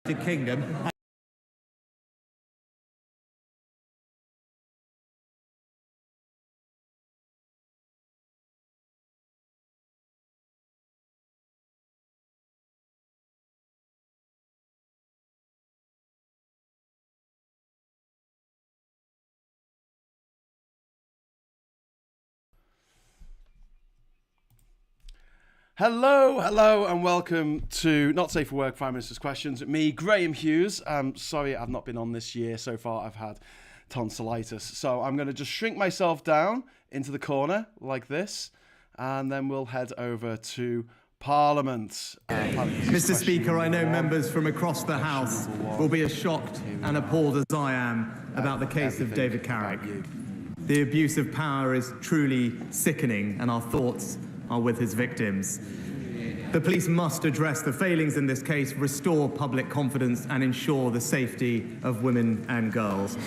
United Kingdom. Hello, and welcome to Not Safe for Work, Prime Minister's Questions. Me, Graham Hughes. Sorry I've not been on this year so far. I've had tonsillitis. So I'm going to just shrink myself down into the corner like this, and then we'll head over to Parliament. Mr. Speaker, I know members from across the House will be as shocked and appalled as I am about the case of David Carrick. The abuse of power is truly sickening, and our thoughts are with his victims. The police must address the failings in this case, restore public confidence and ensure the safety of women and girls.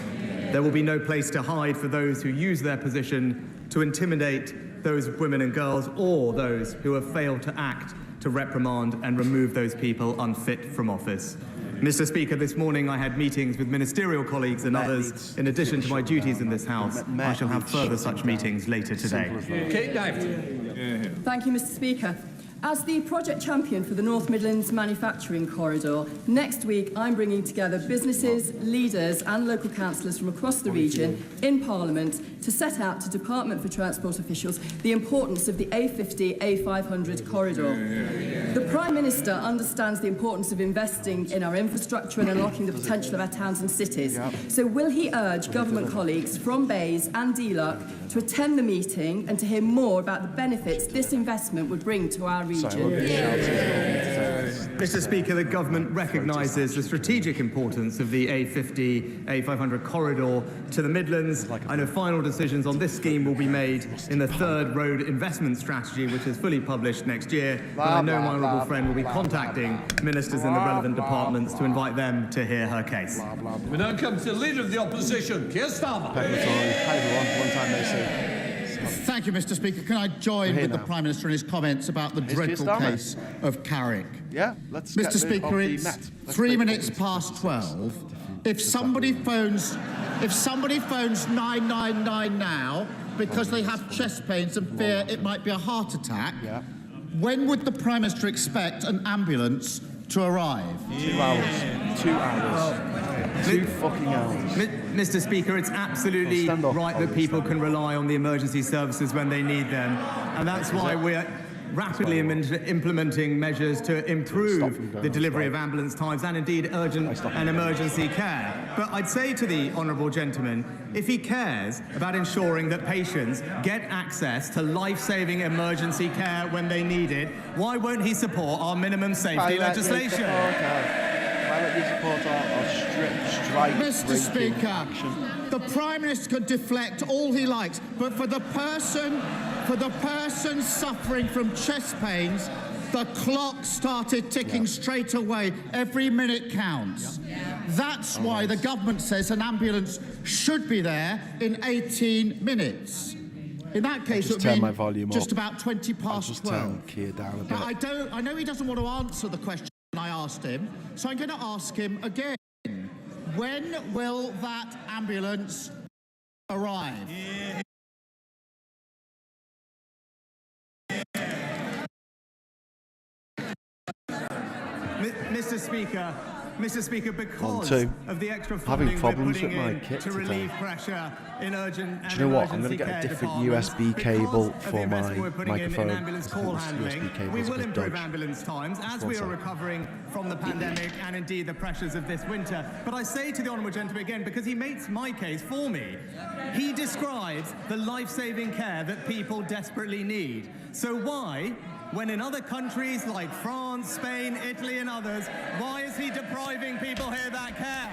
There will be no place to hide for those who use their position to intimidate those women and girls or those who have failed to act to reprimand and remove those people unfit from office. Mr. Speaker, this morning I had meetings with ministerial colleagues and others. In addition to my duties in this House, I shall have further such meetings later today. Okay, David. Thank you, Mr. Speaker. As the project champion for the North Midlands Manufacturing Corridor, next week I'm bringing together businesses, leaders and local councillors from across the region in Parliament to set out to Department for Transport officials the importance of the A50-A500 corridor. The Prime Minister understands the importance of investing in our infrastructure and unlocking the potential of our towns and cities. So will he urge government colleagues from Bays and DLUC to attend the meeting and to hear more about the benefits this investment would bring to our region? Mr. Speaker, the government recognises the strategic importance of the A50-A500 corridor to the Midlands. I know final decisions on this scheme will be made in the third road investment strategy, which is fully published next year. But I know my honourable friend will be contacting ministers in the relevant departments to invite them to hear her case. We now come to the Leader of the Opposition, Keir Starmer. Hi everyone, long time no see. Thank you, Mr. Speaker. Can I join with the Prime Minister in his comments about the dreadful case of Carrick? Yeah, let's Mr. Speaker, it's 3 minutes past 12. If somebody phones 999 now because they have chest pains and fear it might be a heart attack, when would the Prime Minister expect an ambulance to arrive? 2 hours. 2 hours. 2 fucking hours. Mr. Speaker, it's absolutely right that people can rely on the emergency services when they need them, and that's why we're rapidly implementing measures to improve the delivery of ambulance times and indeed urgent and emergency care. But I'd say to the honourable gentleman, if he cares about ensuring that patients get access to life-saving emergency care when they need it, why won't he support our minimum safety legislation? Mr. Speaker, the Prime Minister can deflect all he likes, but for the person suffering from chest pains, the clock started ticking straight away. Every minute counts. That's why the government says an ambulance should be there in 18 minutes. In that case, it would be just about 20 past 12. Now, I know he doesn't want to answer the question I asked him, so I'm going to ask him again. When will that ambulance arrive? Mr. Speaker, because of the extra funding we're putting in to relieve pressure in urgent and do you know what? I'm emergency going to get a care different departments, USB cable because of for the my investment we're putting microphone. in ambulance call handling, we will improve dodgy. ambulance times as we are recovering from the pandemic and indeed the pressures of this winter. But I say to the honourable gentleman again, because he makes my case for me, he describes the life-saving care that people desperately need. So why, when in other countries like France, Spain, Italy and others, why is he depriving people here that care?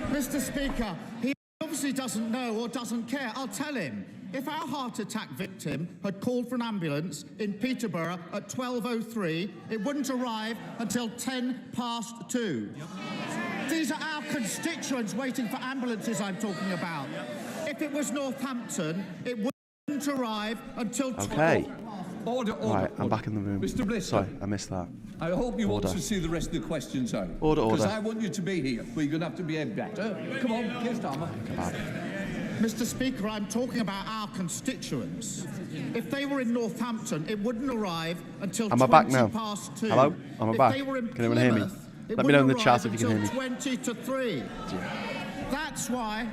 Mr. Speaker, he obviously doesn't know or doesn't care. I'll tell him. If our heart attack victim had called for an ambulance in Peterborough at 12:03, it wouldn't arrive until 10 past 2. These are our constituents waiting for ambulances I'm talking about. If it was Northampton, it wouldn't arrive until 12 past Order, order. Right, I'm order. back in the room. Mr. Blister, Sorry, I missed that. I hope you Order. want to see the rest of the questions out. Order, order. Because I want you to be here, but you're going to have to behave better. Come on, Keir Starmer. Mr. Speaker, I'm talking about our constituents. If they were in Northampton, it wouldn't arrive until Am I back now? 2:20. Hello? Am I back? If they were in Can anyone hear me? Plymouth, it Let me know in the wouldn't chat arrive if you can hear until me. 20:03. That's why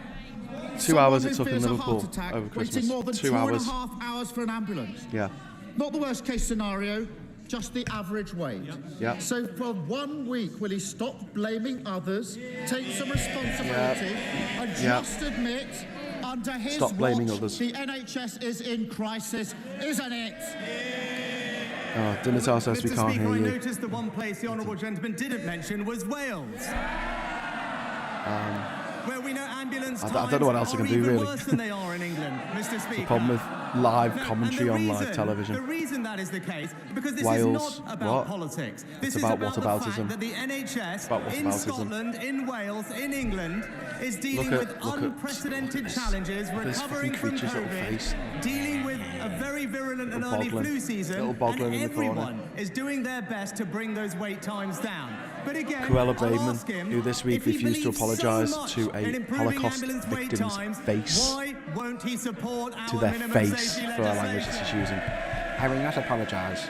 2 hours it someone who took in fears a Liverpool heart attack, over Christmas. waiting more than 2 2 hours. and a half hours for an ambulance. Yeah. Not the worst case scenario, just the average wait. Yeah. So for 1 week, will he stop blaming others, take some responsibility, and just admit under his Stop blaming watch, others. the NHS is in crisis, isn't it? Oh, Dimitar says we Mr. can't Speaker, hear I you. noticed the one place the honourable gentleman didn't mention was Wales. Where we know ambulance I times don't know what else I are can do, even really. worse than they are in England, Mr. Speaker. Problem with live No, commentary and on the live reason- television. The reason that is the case, because this Wales, is not about what? politics. It's This is about about the fact whataboutism. that the NHS About in whataboutism. Scotland, in Wales, in England is dealing Look with at- look at- unprecedented look at this. challenges, Look at this recovering fucking from creature's little COVID, face. dealing with a very virulent and Little early boglin. flu season, Little boglin and in the corner. everyone is doing their best to bring those wait times down. But again, Cruella I'll Bateman, ask him, who this week if he refused to believes so apologise much to a in improving Holocaust ambulance wait victim's times, face. why won't he support our To their minimum face safety for our language that legislation? he's using. I will not apologise.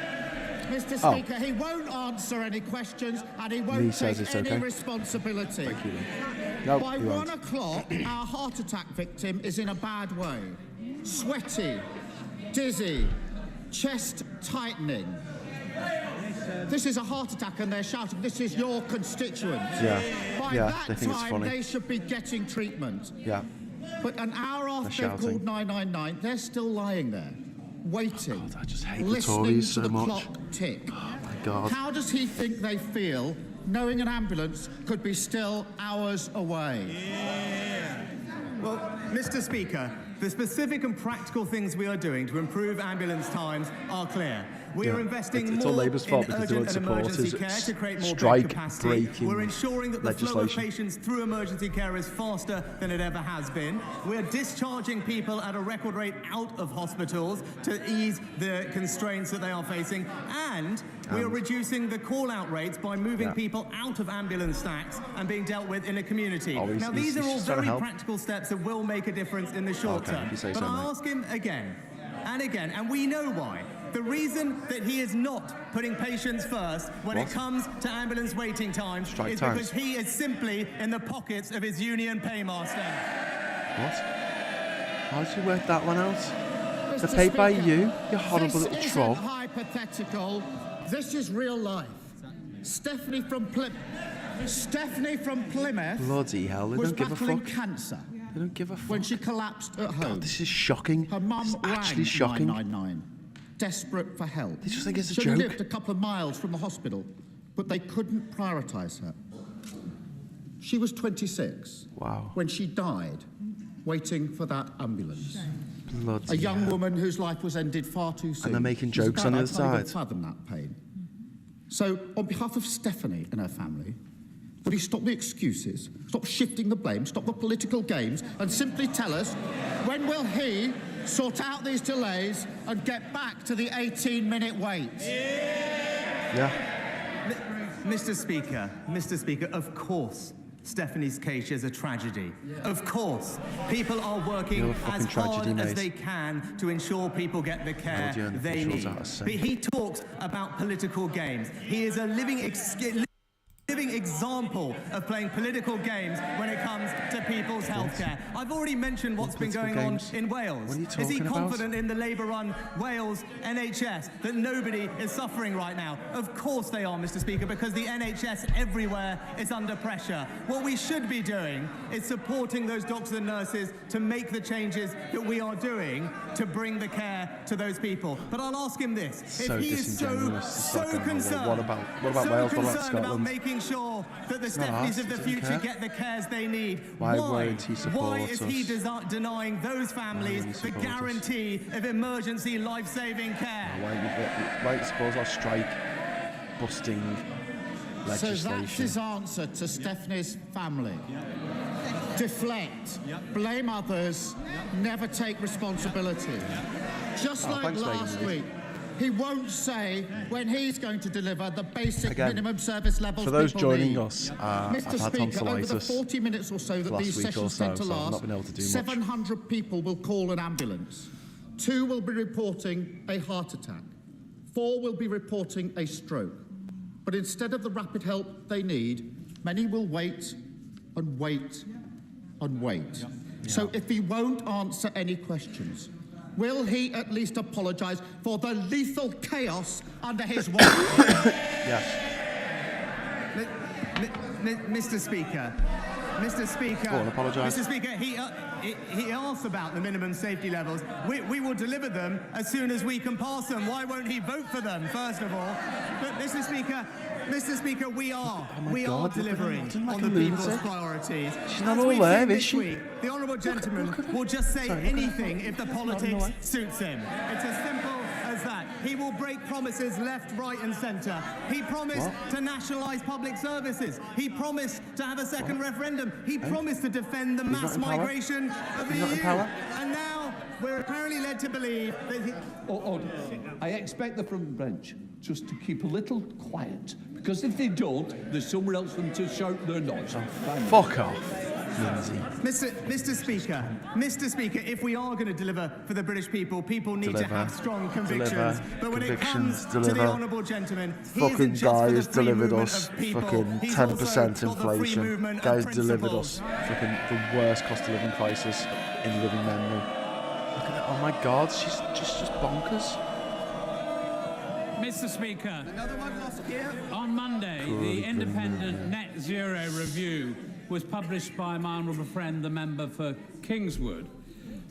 Mr. Oh. Speaker, he won't answer any questions and he won't Lee says take it's any okay. responsibility. Thank you, Lee. No, By he 1 won't. o'clock, our heart attack victim is in a bad way. Sweaty, dizzy, chest tightening. This is a heart attack and they're shouting, this is your constituents. Yeah. By Yeah, that they think it's time, funny. they should be getting treatment. Yeah. But an hour after they've shouting. called 999, they're still lying there, waiting, God, I just hate the listening Tories to so the much. clock tick. Oh my God. How does he think they feel knowing an ambulance could be still hours away? Well, Mr. Speaker, the specific and practical things we are doing to improve ambulance times are clear. We are investing It's all more Labour's in fault because they urgent won't and support emergency his care to create more bed strike capacity. breaking We're ensuring that the flow of legislation. patients through emergency care is faster than it ever has been. We're discharging people at a record rate out of hospitals to ease the constraints that they are facing, and we are reducing the call-out rates by moving people out of ambulance stacks and being dealt with in a community. Oh, Now, these are all just trying to very help. practical steps that will make a difference in the short Okay, term. if you say But so, I'll mate. ask him again and again, and we know why. The reason that he is not putting patients first when it comes to ambulance waiting times Strike is times. because he is simply in the pockets of his union paymaster. What? How did you work that one out? They're Mr. paid by Speaker, you, you horrible this little isn't troll. hypothetical. This is real life. Stephanie from Plymouth Bloody hell, they was don't give a battling fuck. cancer They don't give a fuck. when she collapsed at home. This is shocking. Her mum It's rang actually shocking. 999, desperate for help. They just think it's a she joke. only lived a couple of miles from the hospital, but they couldn't prioritise her. She was 26 Wow. when she died, waiting for that ambulance. Bloody A young hell. woman whose life was ended far too soon. they're making She's jokes about, on the I other can't even side. fathom that pain. So, on behalf of Stephanie and her family, would he stop the excuses, stop shifting the blame, stop the political games, and simply tell us when will he sort out these delays and get back to the 18-minute wait? Yeah. Mr. Speaker, of course Stephanie's case is a tragedy. Of course, people are You're working a fucking as hard tragedy, as mate. they can to ensure people get the care Audio and they visuals need. out of sync. But he talks about political games. He is a living example of playing political games when it comes to people's healthcare. I've already mentioned what's been Political going on games? in Wales. What are you Is he talking about? confident in the Labour-run Wales NHS that nobody is suffering right now? Of course they are, Mr. Speaker, because the NHS everywhere is under pressure. What we should be doing is supporting those doctors and nurses to make the changes that we are doing to bring the care to those people. But I'll ask him this: So if he is disingenuous to so start going, well, concerned, what about Wales? What about concerned about Scotland? making sure that the not Stephanies us, of the he doesn't future care. get the cares they need, Why won't he support why is he us? denying those families won't he the support us? guarantee of emergency life-saving care? Why don't you suppose our strike busting So that's legislation? his answer to Stephanie's family. Deflect, blame others, never take responsibility. Just Oh, like thanks, last Megan. week, he won't say when he's going to deliver the basic Again, minimum service levels for those people joining need. us, I've Mr. had Speaker, over the tonsillitis 40 minutes or so that last these week or sessions so, tend to so I've last, not been able to do much. 700 people will call an ambulance. 2 will be reporting a heart attack. 4 will be reporting a stroke. But instead of the rapid help they need, many will wait and wait and wait. So if he won't answer any questions, will he at least apologise for the lethal chaos under his watch? Yes. Mr. Speaker. Mr. Speaker. Go on, apologise. Mr. Speaker, he asked about the minimum safety levels. We will deliver them as soon as we can pass them. Why won't he vote for them, first of all? But Mr. Speaker, we are God, delivering look at him, on like the a people's lunatic. priorities. She's not As all we've there, seen is this she? week, the honourable gentleman will just say anything if the politics suits him. It's as simple as that. He will break promises left, right and centre. He promised to nationalise public services. He promised to have a second referendum. He promised to defend the not mass in power. migration of the He's not in EU. power. And now we're apparently led to believe that he... I expect the front bench just to keep a little quiet, because if they don't, there's somewhere else for them to shout their noise. Fuck off, Lindsay. Mr. Speaker, if we are going to deliver for the British people, people need to have strong convictions. But when it comes to the honourable gentleman, he Fucking isn't just for the guys free delivered movement us of people. fucking He's 10% also got the free inflation. movement of Guys delivered principles. us fucking the worst cost of living crisis in living memory. Look at that. Oh my God, she's just bonkers. Mr. Speaker, on Monday, the independent Net Zero Review was published by my honourable friend, the member for Kingswood.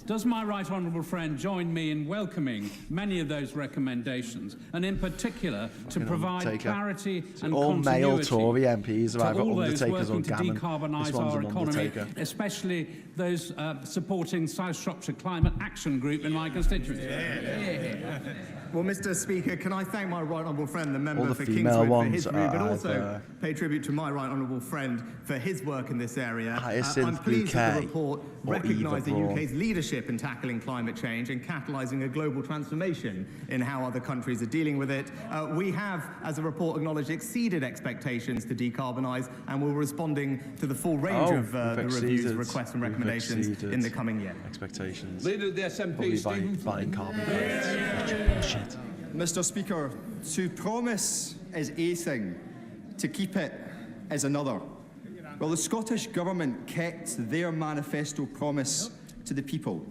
Does my right honourable friend join me in welcoming many of those recommendations, and in particular to provide clarity and all continuity male Tory MPs are to either all those Undertakers or working to Gammon. decarbonise This one's our an economy, Undertaker. especially those supporting South Shropshire Climate Action Group in my constituency? Well, Mr. Speaker, can I thank my right honourable friend, the member All the for female Kingswood, for ones his view, but are also either pay tribute to my right honourable friend for his work in this area. Hyacinth I'm pleased that the report or recognised the Eva Braun. UK's leadership in tackling climate change and catalysing a global transformation in how other countries are dealing with it. We have, as the report acknowledged, exceeded expectations to decarbonise, and we're responding to the full range of the review's requests and recommendations in the coming year. Expectations. Leader of the Probably SNP, Stephen buying carbon credits. Bullshit. Mr. Speaker, to promise is a thing, to keep it is another. Well, the Scottish Government kept their manifesto promise to the people,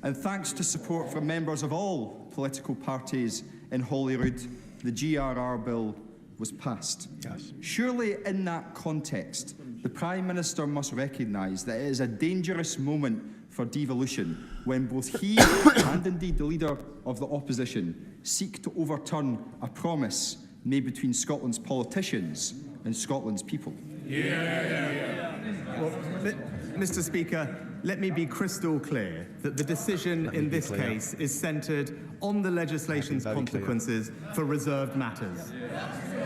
and thanks to support from members of all political parties in Holyrood, the GRR bill was passed. Yes. Surely in that context, the Prime Minister must recognise that it is a dangerous moment for devolution when both he and indeed the Leader of the Opposition seek to overturn a promise made between Scotland's politicians and Scotland's people. Well, Mr. Speaker, let me be crystal clear that the decision in this case is centred on the legislation's consequences for reserved matters,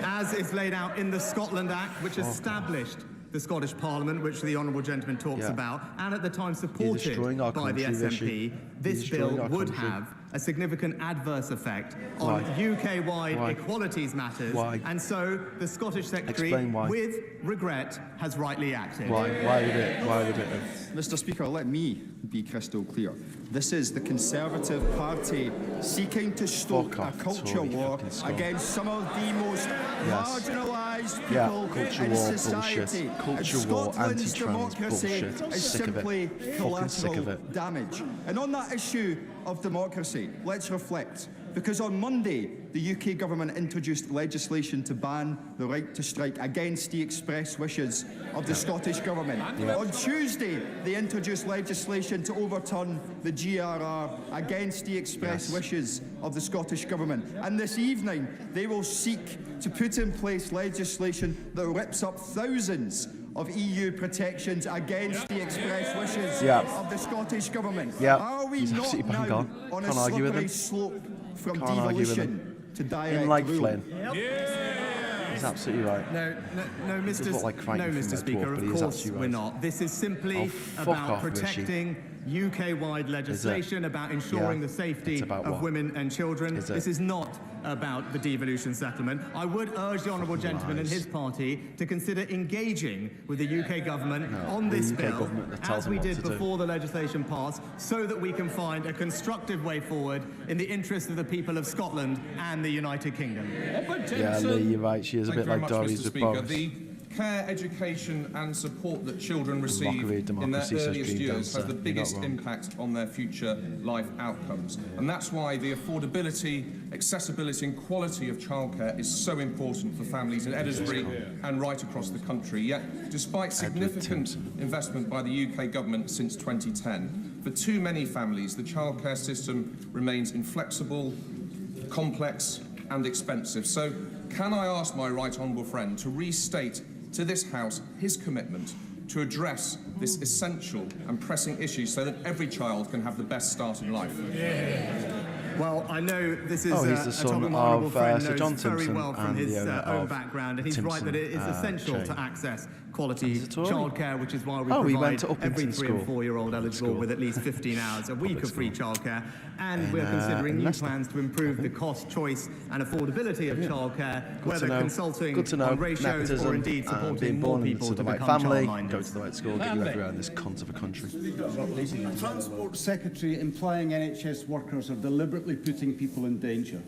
as is laid out in the Scotland Act, which established the Scottish Parliament, which the honourable gentleman talks about, and at the time supported by the SNP. This bill would have a significant adverse effect on UK-wide equalities matters, and so the Scottish Secretary, with regret, has rightly acted. Why would it have? Mr. Speaker, let me be crystal clear. This is the Conservative Party seeking to stoke a culture war against some of the most marginalised people in society. Bullshit. Culture war, Scotland's anti-trans democracy bullshit. is Sick of simply it. Fucking collateral sick of it. damage. And on that issue of democracy, let's reflect. Because on Monday, the UK government introduced legislation to ban the right to strike against the express wishes of the Scottish government. On Tuesday, they introduced legislation to overturn the GRR against the express wishes of the Scottish government. And this evening, they will seek to put in place legislation that rips up thousands of EU protections against the express wishes of the Scottish government. Are we not now on a slippery slope from devolution to direct rule? Flynn. He's absolutely right. No, Mr. Speaker, of course we're not. This is simply about protecting UK-wide legislation about ensuring Yeah. the safety It's about of what? women and children. Is it? This is not about the devolution settlement. I would urge the honourable gentleman and his party to consider engaging with the UK government on the this UK bill, government that tells as them we what did to do. before the legislation passed, so that we can find a constructive way forward in the interest of the people of Scotland and the United Kingdom. Yeah, Lee, you're right. She is a Thank bit you very like much, Doris Mr. with Speaker. Boris. The care, education and support that children receive Mockery, in their democracy, says earliest Dream years Dancer. has the You're not biggest wrong. impact on their future life outcomes. And that's why the affordability, accessibility and quality of childcare is so important for families in Edinburgh and right across the country. Yet, despite significant investment by the UK government since 2010, for too many families, the childcare system remains inflexible, complex and expensive. So, can I ask my right honourable friend to restate to this House his commitment to address this essential and pressing issue so that every child can have the best start in life? Well, I know this is he's the a son topic my honourable of, friend Sir knows John very Timpson well from and his the owner own of background, and he's right Timpson, that it is essential chain. to access quality He's a Tory. childcare, which is why we Oh, he provide went to Uppington every 3 and School. 4-year-old eligible School. with at least 15 hours a week Public of free school. childcare, and In, we're considering in new Leicester. plans to improve the cost, choice and affordability of childcare, whether to know. consulting Good to know. on ratios or Nepotism indeed and supporting being more born people into to the right become family, childminders. go to the right school, get you everywhere in this cunt of a country. Transport Secretary implying NHS workers are deliberately putting people in danger.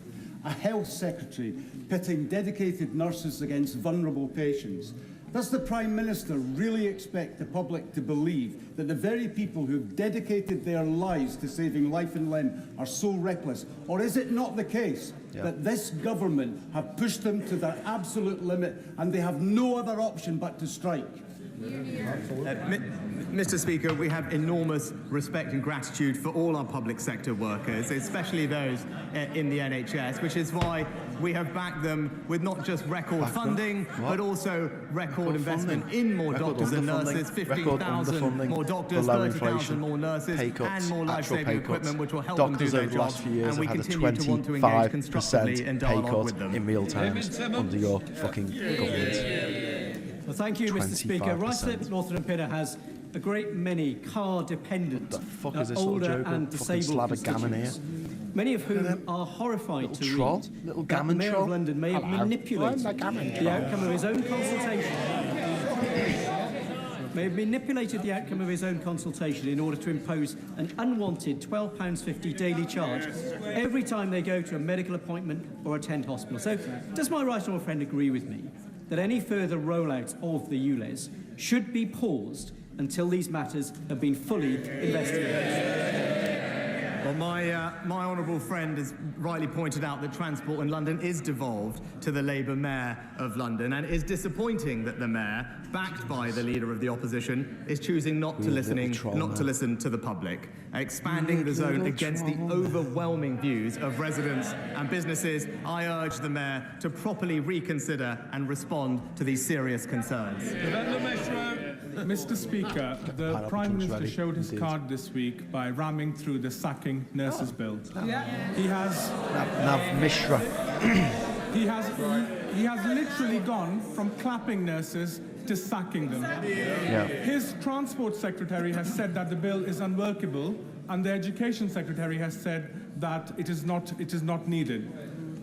A Health Secretary pitting dedicated nurses against vulnerable patients. Does the Prime Minister really expect the public to believe that the very people who've dedicated their lives to saving life and limb are so reckless? Or is it not the case that this government have pushed them to their absolute limit and they have no other option but to strike? Mr. Speaker, we have enormous respect and gratitude for all our public sector workers, especially those in the NHS, which is why we have backed them with not just record funding, but also record investment funding. in more Record doctors and underfunding. nurses, Record 15,000 underfunding. more doctors, Below 30,000 inflation. more nurses, Pay cuts, and more actual life-saving pay cuts. equipment, which will help them do Doctors their over the last jobs. few years And we have had a continue to want to engage constructively 25% in pay dialogue with cut them. in real terms under your fucking government. Well, thank you, Mr. Speaker. Right 25%. up Northern Pinner has a great many car-dependent, The fuck is this little older joker? and Fucking disabled slab of gammon here. constituents, many of whom are horrified to Little troll, read little that gammon the Mayor troll. of London may have manipulated the outcome of his own consultation. May have manipulated the outcome of his own consultation in order to impose an unwanted £12.50 daily charge every time they go to a medical appointment or attend hospital. So, does my right honourable friend agree with me that any further rollout of the ULEZ should be paused until these matters have been fully investigated? Well, my honourable friend has rightly pointed out that transport in London is devolved to the Labour Mayor of London, and it is disappointing that the Mayor, backed by the Leader of the Opposition, is choosing not to listen to the public, expanding the zone against the overwhelming views of residents and businesses. I urge the Mayor to properly reconsider and respond to these serious concerns. Mr. Speaker, the Prime Minister showed his card this week by ramming through the sacking nurses bill. He has Nav Mishra. he has literally gone from clapping nurses to sacking them. His Transport Secretary has said that the bill is unworkable, and the Education Secretary has said that it is not needed.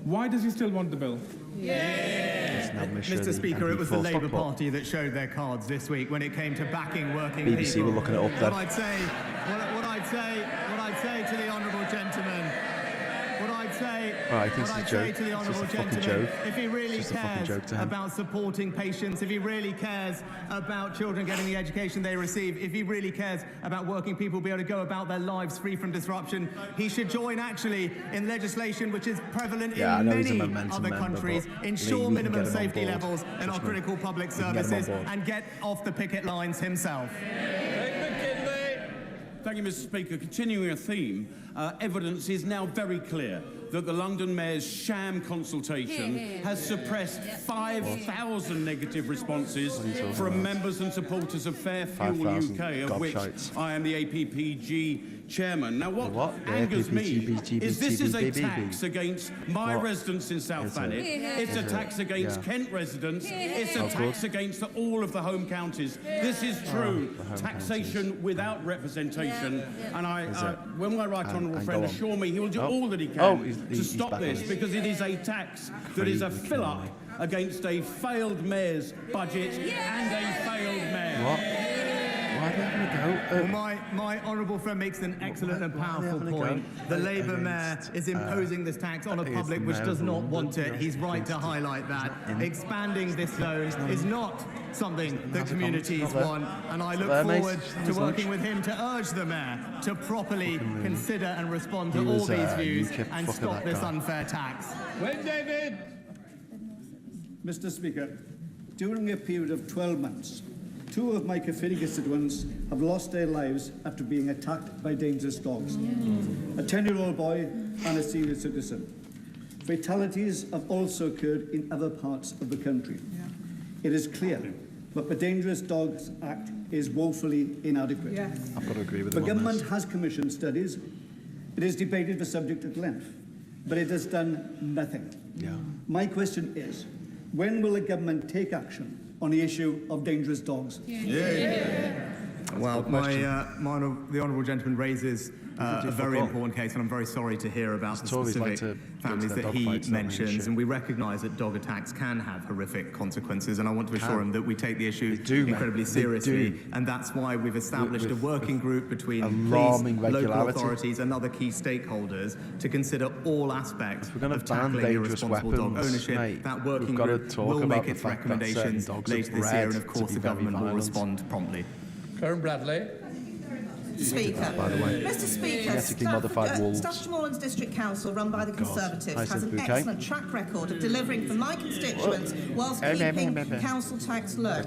Why does he still want the bill? Mr. Speaker, it was the Labour Party that showed their cards this week when it came to backing working BBC people. were looking it up there. What I'd say to the honourable gentleman, Well, he thinks it's a joke. to the It's just honourable a fucking gentleman, joke. if he really It's just a fucking cares joke to him. about supporting patients, if he really cares about children getting the education they receive, if he really cares about working people being able to go about their lives free from disruption, he should join actually in legislation which is prevalent Yeah, I in know he's a many Momentum other member, countries, but ensure Lee, we can minimum get him on safety board. levels in our Trust me. critical public We can get him on services board. and get off the picket lines himself. Thank you, Mr. Speaker. Continuing a theme, evidence is now very clear that the London Mayor's sham consultation has suppressed 5,000 negative responses from members and supporters of Fair Fuel UK, of which I am the APPG chairman. Now, what angers me is this is a tax against my residents in South Thanet. It's a tax against Kent residents. It's a tax against all of the home counties. This is true taxation without representation. And when my right honourable friend assure me he will do all that he can to stop this, because it is a tax that is a fill-up against a failed mayor's budget and a failed mayor. Why are they having a go? Well, my honourable friend makes an excellent and powerful point. The Labour mayor is imposing this tax on a public which does not want it. He's right to highlight that. Expanding this zone is not something that communities want, and I look forward to working with him to urge the mayor to properly consider and respond to all these views and stop this unfair tax. When, David? Mr. Speaker, during a period of 12 months, 2 of my Caerphilly constituents have lost their lives after being attacked by dangerous dogs. A 10-year-old boy and a senior citizen. Fatalities have also occurred in other parts of the country. It is clear that the Dangerous Dogs Act is woefully inadequate. I've got to agree with the him. The government has commissioned studies. It has debated the subject at length, but it has done nothing. My question is, when will the government take action on the issue of dangerous dogs? Well, the honourable gentleman raises a very important case, and I'm very sorry to hear about the specific families that he mentions, and we recognise that dog attacks can have horrific consequences, and I want to assure him that we take the issue incredibly seriously, and that's why we've established a working group between police, local authorities and other key stakeholders to consider all aspects of tackling irresponsible dog ownership. That working group will make its recommendations later this year, and of course the government will respond promptly. Karen Bradley. Speaker. By the way, Mr. Speaker, Stafford Moorlands District Council, run by the Conservatives, has an excellent track record of delivering for my constituents whilst keeping council tax low.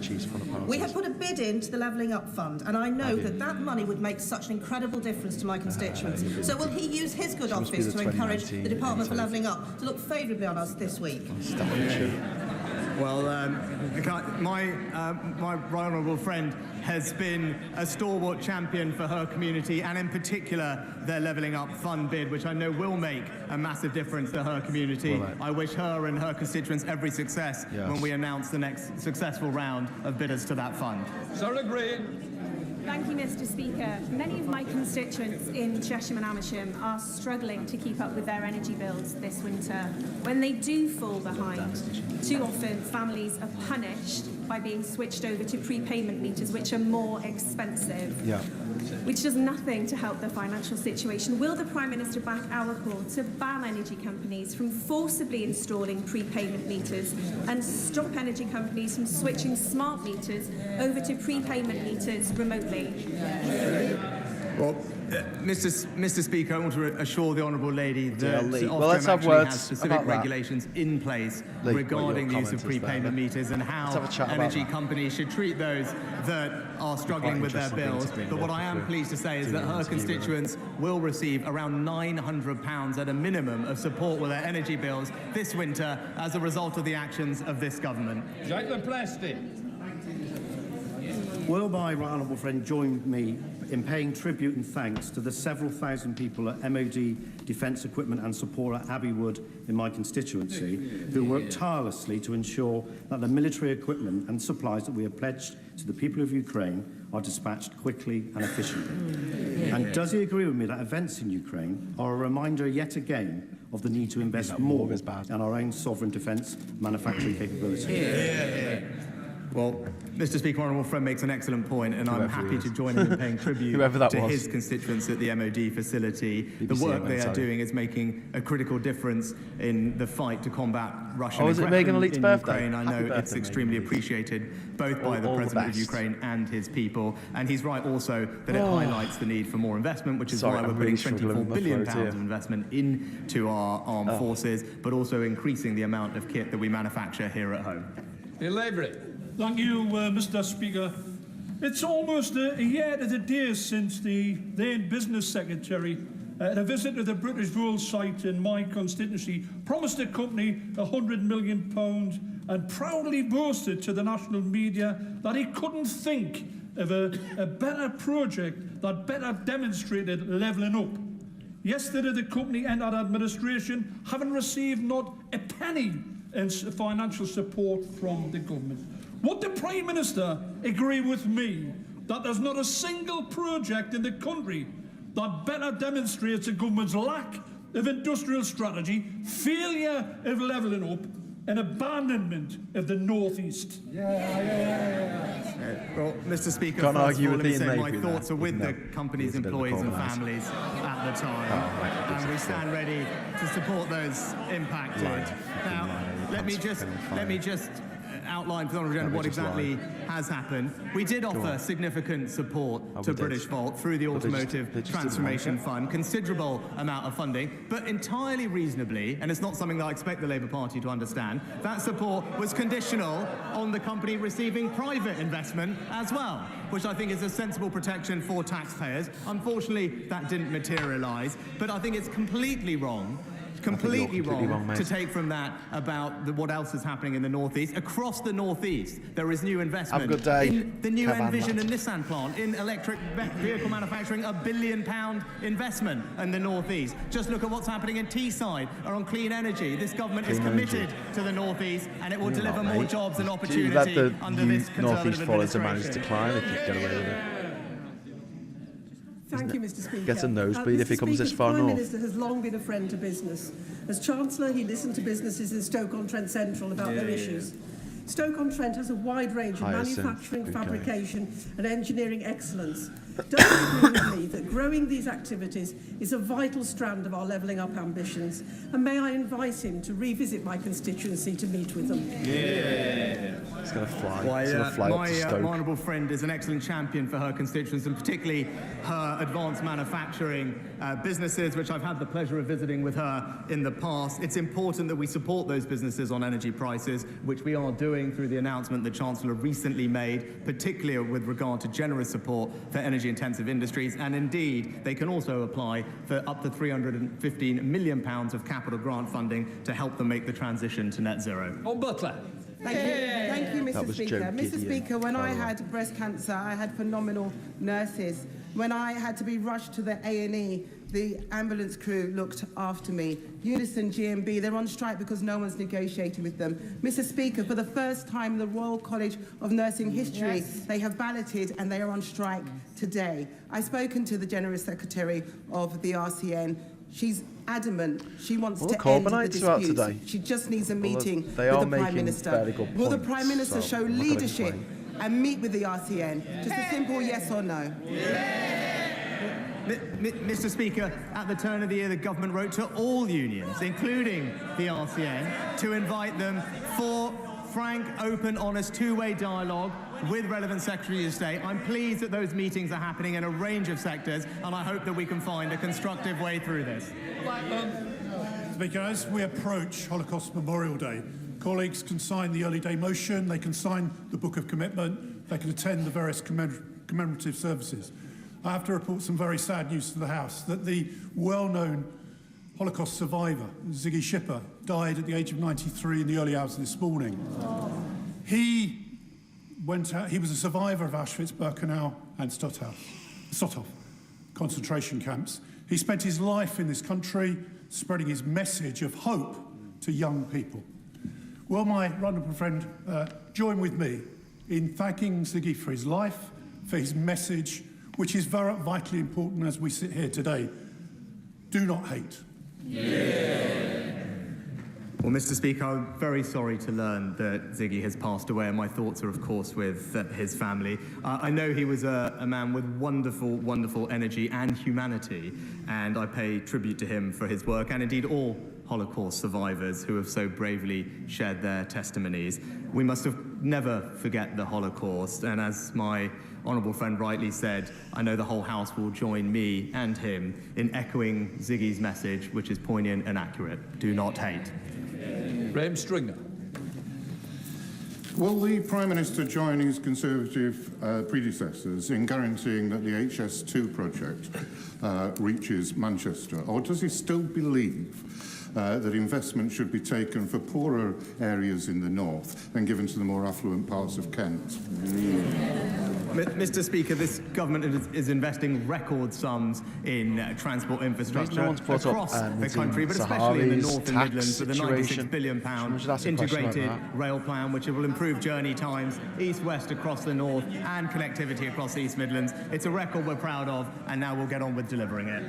We have put a bid in to the Levelling Up Fund, and I know that money would make such an incredible difference to my constituents. So will he use his good office to encourage the Department for Levelling Up to look favourably on us this week? Well, my right honourable friend has been a stalwart champion for her community, and in particular their Levelling Up Fund bid, which I know will make a massive difference to her community. I wish her and her constituents every success when we announce the next successful round of bidders to that fund. Sarah Green. Thank you, Mr. Speaker. Many of my constituents in Chesham and Amersham are struggling to keep up with their energy bills this winter. When they do fall behind, too often families are punished by being switched over to prepayment meters, which are more expensive, which does nothing to help their financial situation. Will the Prime Minister back our call to ban energy companies from forcibly installing prepayment meters and stop energy companies from switching smart meters over to prepayment meters remotely? Well, Mr. Speaker, I want to assure the honourable lady that let's have words has specific regulations in place regarding the use of prepayment meters and how energy companies should treat those that are struggling with their bills. But what I am pleased to say is that her constituents will receive around £900 at a minimum of support with their energy bills this winter as a result of the actions of this government. Jacques Leplasty. Will my right honourable friend join me in paying tribute and thanks to the several thousand people at MOD Defence Equipment and Support at Abbey Wood in my constituency who work tirelessly to ensure that the military equipment and supplies that we have pledged to the people of Ukraine are dispatched quickly and efficiently? And does he agree with me that events in Ukraine are a reminder yet again of the need to invest more in our own sovereign defence manufacturing capability? Well, Mr. Speaker, honourable friend makes an excellent point, and I'm happy to join him in paying tribute to his constituents at the MOD facility. The work they are doing is making a critical difference in the fight to combat Russian aggression in Ukraine. I know it's extremely appreciated both by the President of Ukraine and his people, and he's right also that it highlights the need for more investment, which is why we're putting £24 billion of investment into our armed forces, but also increasing the amount of kit that we manufacture here at home. Thank you, Mr. Speaker. It's almost a year to the day since the then Business Secretary at a visit to the British Rail site in my constituency, promised the company £100 million and proudly boasted to the national media that he couldn't think of a better project that better demonstrated levelling up. Yesterday, the company entered administration, having received not a penny in financial support from the government. Would the Prime Minister agree with me that there's not a single project in the country that better demonstrates the government's lack of industrial strategy, failure of levelling up, and abandonment of the North East? Well, Mr. Speaker, Can't first argue of all, with let me Ian say my Mayfield thoughts there, are with even the though company's he's a bit of a employees and compromise. families at the time, and we stand ready to support those impacted. Now, let me just outline for the Honourable Gentleman what exactly has happened. We did offer significant support to British Volt through the Automotive Transformation Fund, considerable amount of funding, but entirely reasonably, and it's not something that I expect the Labour Party to understand, that support was conditional on the company receiving private investment as well, which I think is a sensible protection for taxpayers. Unfortunately, that didn't materialise, but I think it's completely wrong to take from that about what else is happening in the North East. Across the North East, there is new investment. Have a good day. In the new Envision and Nissan plant, in electric vehicle manufacturing, £1 billion investment in the North East. Just look at what's happening in Teesside or on clean energy. This government is committed to the North East, and it will deliver more jobs and opportunity under this Conservative administration. Manage to climb if you get away with it. Thank you, Mr. Speaker. Gets a nosebleed if he comes this far north. The Prime Minister has long been a friend to business. As Chancellor, he listened to businesses in Stoke-on-Trent Central about their issues. Stoke-on-Trent has a wide range of manufacturing, fabrication and engineering excellence. Does he agree with me that growing these activities is a vital strand of our levelling up ambitions? And may I invite him to revisit my constituency to meet with them? It's going to fly. It's going to fly up to Stoke. My honourable friend is an excellent champion for her constituents, and particularly her advanced manufacturing businesses, which I've had the pleasure of visiting with her in the past. It's important that we support those businesses on energy prices, which we are doing through the announcement the Chancellor recently made, particularly with regard to generous support for energy-intensive industries. And indeed, they can also apply for up to £315 million of capital grant funding to help them make the transition to net zero. On Butler. Thank you, Mr. Speaker. Mr. Speaker, when I had breast cancer, I had phenomenal nurses. When I had to be rushed to the A&E, the ambulance crew looked after me. Unison GMB, they're on strike because no one's negotiating with them. Mr. Speaker, for the first time in the Royal College of Nursing history, they have balloted and they are on strike today. I've spoken to the General Secretary of the RCN. She's adamant she wants to end the disputes. Today. She just needs a meeting with the Prime Minister. Will the Prime Minister show leadership and meet with the RCN? Just a simple yes or no. Mr. Speaker, at the turn of the year, the government wrote to all unions, including the RCN, to invite them for frank, open, honest, two-way dialogue with relevant Secretaries of State. I'm pleased that those meetings are happening in a range of sectors, and I hope that we can find a constructive way through this. Speaker, as we approach Holocaust Memorial Day, colleagues can sign the early day motion, they can sign the Book of Commitment, they can attend the various commemorative services. I have to report some very sad news to the House, that the well-known Holocaust survivor, Ziggy Schipper, died at the age of 93 in the early hours of this morning. He was a survivor of Auschwitz, Birkenau and Stutthof concentration camps. He spent his life in this country spreading his message of hope to young people. Will my honourable friend join with me in thanking Ziggy for his life, for his message, which is very vitally important as we sit here today. Do not hate. Well, Mr. Speaker, I'm very sorry to learn that Ziggy has passed away, and my thoughts are, of course, with his family. I know he was a man with wonderful, wonderful energy and humanity, and I pay tribute to him for his work, and indeed all Holocaust survivors who have so bravely shared their testimonies. We must never forget the Holocaust, and as my honourable friend rightly said, I know the whole House will join me and him in echoing Ziggy's message, which is poignant and accurate. Do not hate. Graham Stringer. Will the Prime Minister join his Conservative predecessors in guaranteeing that the HS2 project reaches Manchester, or does he still believe that investment should be taken for poorer areas in the north and given to the more affluent parts of Kent? Mr. Speaker, this government is investing record sums in transport infrastructure across the country, but especially in the North and Midlands, with a £96 billion integrated rail plan, which will improve journey times east-west across the north and connectivity across the East Midlands. It's a record we're proud of, and now we'll get on with delivering it.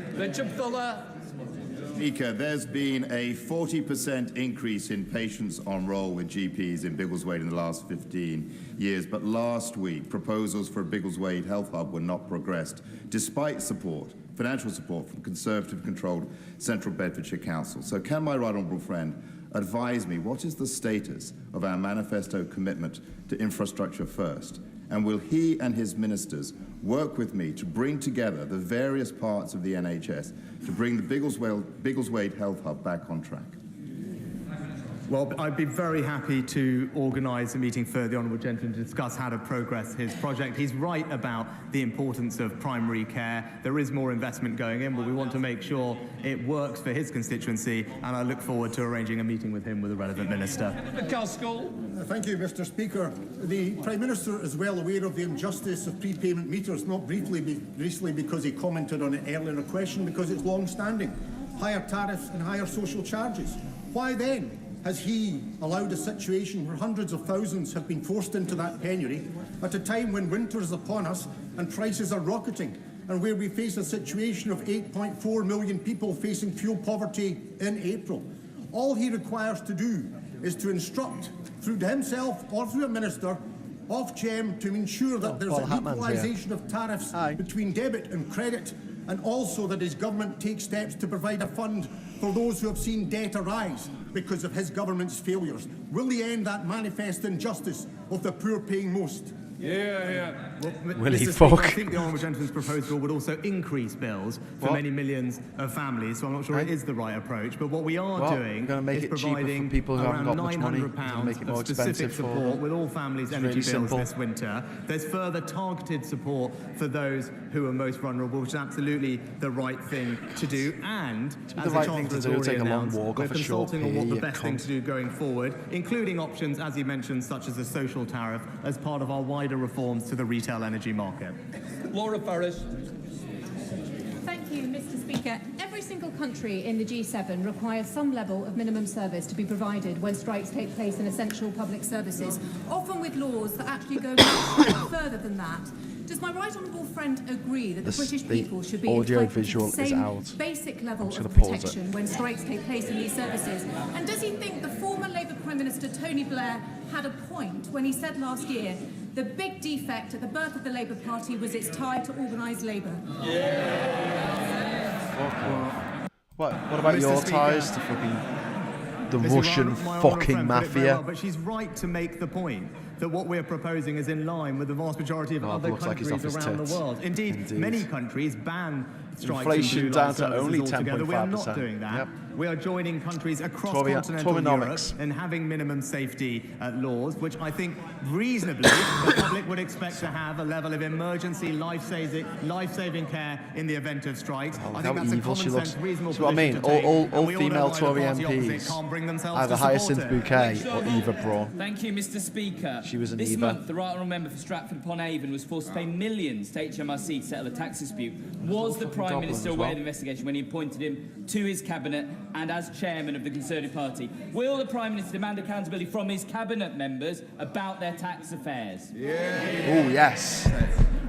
Speaker, there's been a 40% increase in patients on roll with GPs in Biggleswade in the last 15 years, but last week proposals for a Biggleswade Health Hub were not progressed, despite financial support from Conservative-controlled Central Bedfordshire Council. So can my right honourable friend advise me what is the status of our manifesto commitment to infrastructure first? And will he and his ministers work with me to bring together the various parts of the NHS to bring the Biggleswade Health Hub back on track? Well, I'd be very happy to organise a meeting for the Honourable Gentleman to discuss how to progress his project. He's right about the importance of primary care. There is more investment going in, but we want to make sure it works for his constituency, and I look forward to arranging a meeting with him with the relevant minister. Thank you, Mr. Speaker. The Prime Minister is well aware of the injustice of prepayment meters, not recently because he commented on it earlier in a question, because it's long-standing. Higher tariffs and higher social charges. Why then has he allowed a situation where hundreds of thousands have been forced into that penury at a time when winter is upon us and prices are rocketing, and where we face a situation of 8.4 million people facing fuel poverty in April? All he requires to do is to instruct, through himself or through a minister, Ofgem to ensure that there's an equalisation of tariffs between debit and credit, and also that his government takes steps to provide a fund for those who have seen debt arise because of his government's failures. Will he end that manifest injustice of the poor paying most? Will he fuck? I think the Honourable Gentleman's proposal would also increase bills for many millions of families, so I'm not sure it is the right approach. But what we are doing is providing people who around haven't got much money, £900 of specific support with all families' energy bills this winter. There's further targeted support for those who are most vulnerable, which is absolutely the right thing to do. And as the Chancellor has already announced, we're consulting on what the best thing to do going forward, including options, as he mentioned, such as a social tariff, as part of our wider reforms to the retail energy market. Laura Farris. Thank you, Mr. Speaker. Every single country in the G7 requires some level of minimum service to be provided when strikes take place in essential public services, often with laws that actually go much further than that. Does my right honourable friend agree that the British people should be entitled to the same basic level of protection when strikes take place in these services? And does he think the former Labour Prime Minister Tony Blair had a point when he said last year the big defect at the birth of the Labour Party was its tie to organised labour? What about your ties to fucking the Russian fucking mafia? But she's right to make the point that what we're proposing is in line with the vast majority of other countries around the world. Indeed, many countries ban strikes inflation down to only altogether. 10.5%. We are not doing that. We are joining countries across continental Europe and having minimum safety laws, which I think reasonably the public would expect to have a level of emergency life-saving care in the event of strikes. I think that's a common sense, reasonable position. What I mean, all female Tory MPs, either Hyacinth Bouquet or Eva Braun. Thank you, Mr. Speaker. She was an This Eva. month, the right honourable member for Stratford-upon-Avon was forced to pay millions to HMRC to settle a tax dispute. Was the Prime Minister aware of the investigation when he appointed him to his cabinet and as chairman of the Conservative Party? Will the Prime Minister demand accountability from his cabinet members about their tax affairs? Oh, yes.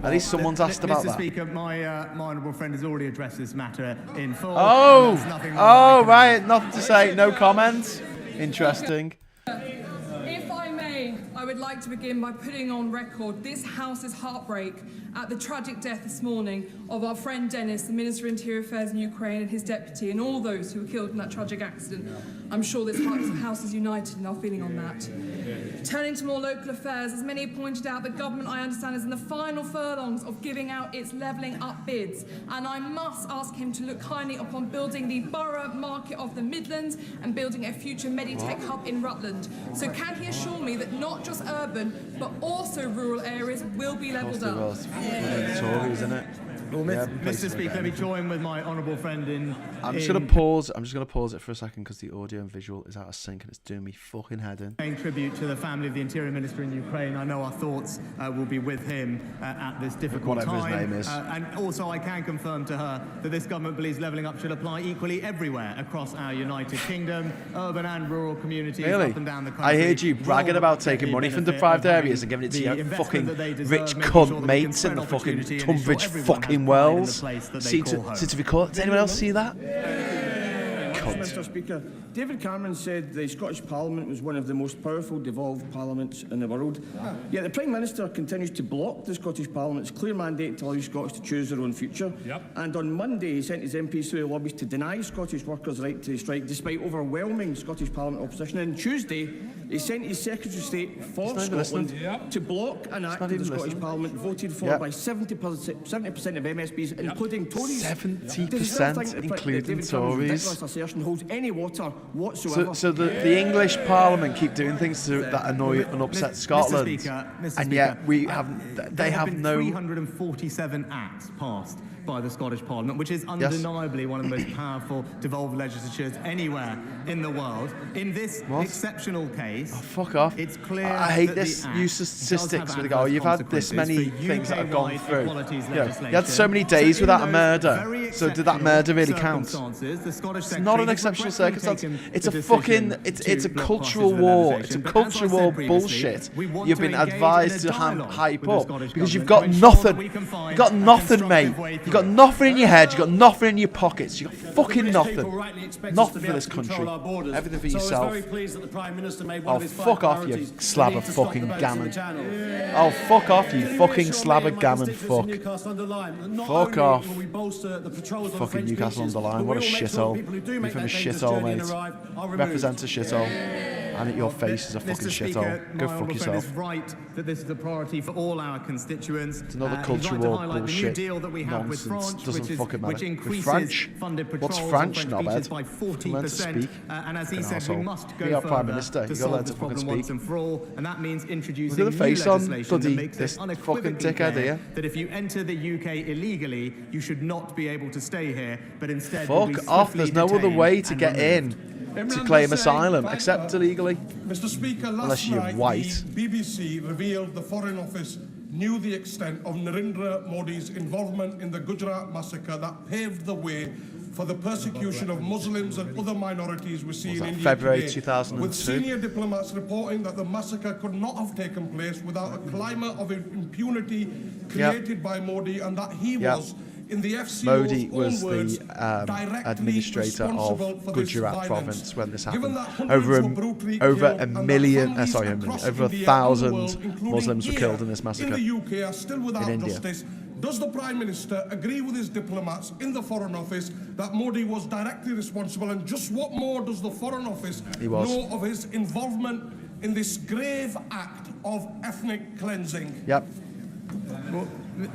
At least someone's asked about that. Mr. Speaker, my honourable friend has already addressed this matter in full. Right, nothing to say, no comments. Interesting. If I may, I would like to begin by putting on record this House's heartbreak at the tragic death this morning of our friend Dennis, the Minister of Interior Affairs in Ukraine, and his deputy, and all those who were killed in that tragic accident. I'm sure this House is united in our feeling on that. Turning to more local affairs, as many have pointed out, the government, I understand, is in the final furlongs of giving out its levelling up bids, and I must ask him to look kindly upon building the borough market of the Midlands and building a future Meditech hub in Rutland. So can he assure me that not just urban, but also rural areas will be levelled up? Tories, isn't it? Well, Mr. Speaker, let me join with my honourable friend in... I'm just going to pause it for a second because the audio and visual is out of sync and it's doing me fucking head in. Paying tribute to the family of the Interior Minister in Ukraine. I know our thoughts will be with him at this difficult Whatever time. his name is. And also I can confirm to her that this government believes levelling up should apply equally everywhere across our United Kingdom, urban and rural communities Really? up and down the country. I heard you bragging about taking money from deprived areas and giving it to your fucking rich cunt mates in the fucking Tunbridge fucking Wells. Seats of your court. Does anyone else see that? Mr. Speaker, David Cameron said the Scottish Parliament was one of the most powerful devolved parliaments in the world. Yet the Prime Minister continues to block the Scottish Parliament's clear mandate to allow Scots to choose their own future. And on Monday, he sent his MPs through the lobbies to deny Scottish workers' right to strike, despite overwhelming Scottish Parliament opposition. And Tuesday, he sent his Secretary of State for Scotland to block an act that the Scottish Parliament voted for by 70% of MSPs, including Tories. 70%, including Tories. Assertion holds any water whatsoever. So the English Parliament keep doing things that annoy and upset Scotland, and yet they have no... 347 acts passed by the Scottish Parliament, which is undeniably one of the most powerful devolved legislatures anywhere in the world. In this exceptional case, fuck off. It's clear. I hate this use of statistics where they go, you've had this many things that have gone through. You had so many days without a murder. So did that murder really count? It's not an exceptional circumstance. It's a fucking, it's a cultural war. It's a cultural war bullshit. You've been advised to hype up because you've got nothing. You've got nothing, mate. You've got nothing in your head. You've got nothing in your pockets. You've got fucking nothing. Nothing for this country. Everything for yourself. Oh, fuck off, you slab of fucking gammon. Oh, fuck off, you fucking slab of gammon, fuck. Fuck off. Fucking Newcastle on the line. What a shithole. You're from a shithole, mate. Represent a shithole. And your face is a fucking shithole. Go fuck yourself. It's right that this is a priority for all our constituents. It's another cultural bullshit nonsense. Doesn't fucking matter. Which increases French? funded What's patrols French, on French beaches knobhead? by 40%. And as he said, we must go You're further Prime Minister. to You gotta learn solve to this fucking problem once speak. and for all. And that means introducing Look at the new face on legislation that bloody makes this it fucking unequivocally dickhead clear here. that if you enter the UK illegally, you should not be able to stay here, but instead will be Fuck off. swiftly There's no other detained way to and get removed. in to claim asylum except illegally. Mr. Speaker, Unless last you're night white. the BBC revealed the Foreign Office knew the extent of Narendra Modi's involvement in the Gujarat massacre that paved the way for the persecution of Muslims and other minorities we see in India February today, 2002? with senior diplomats reporting that the massacre could not have taken place without a climate of impunity created by Modi, and that he was, in the FCO's Modi own was words, the administrator of Gujarat province when this happened. Over Over 1,000 Muslims were killed in this massacre. In the UK are still without in India. justice. Does the Prime Minister agree with his diplomats in the Foreign Office that Modi was directly responsible, and just what more does the Foreign Office know of his involvement in this grave act of ethnic cleansing? Yep. Well,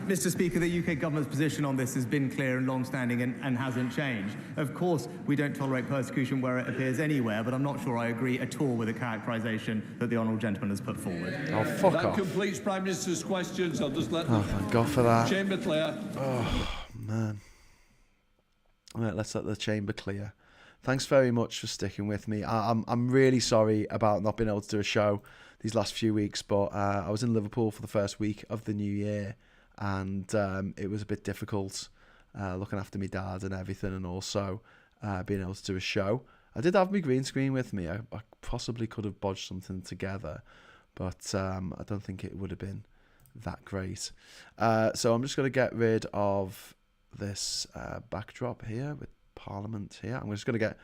Mr. Speaker, the UK government's position on this has been clear and long-standing and hasn't changed. Of course, we don't tolerate persecution where it appears anywhere, but I'm not sure I agree at all with the characterisation that the honourable gentleman has put forward. Oh, fuck that off. completes Prime Minister's questions. I'll just let Oh, thank God for that. Chamber clear. Oh, man. Right, let's let the chamber clear. Thanks very much for sticking with me. I'm really sorry about not being able to do a show these last few weeks, but I was in Liverpool for the first week of the new year, and it was a bit difficult looking after my dad and everything, and also being able to do a show. I did have my green screen with me. I possibly could have bodged something together, but I don't think it would have been that great. So I'm just going to get rid of this backdrop here with Parliament here. I'm just going to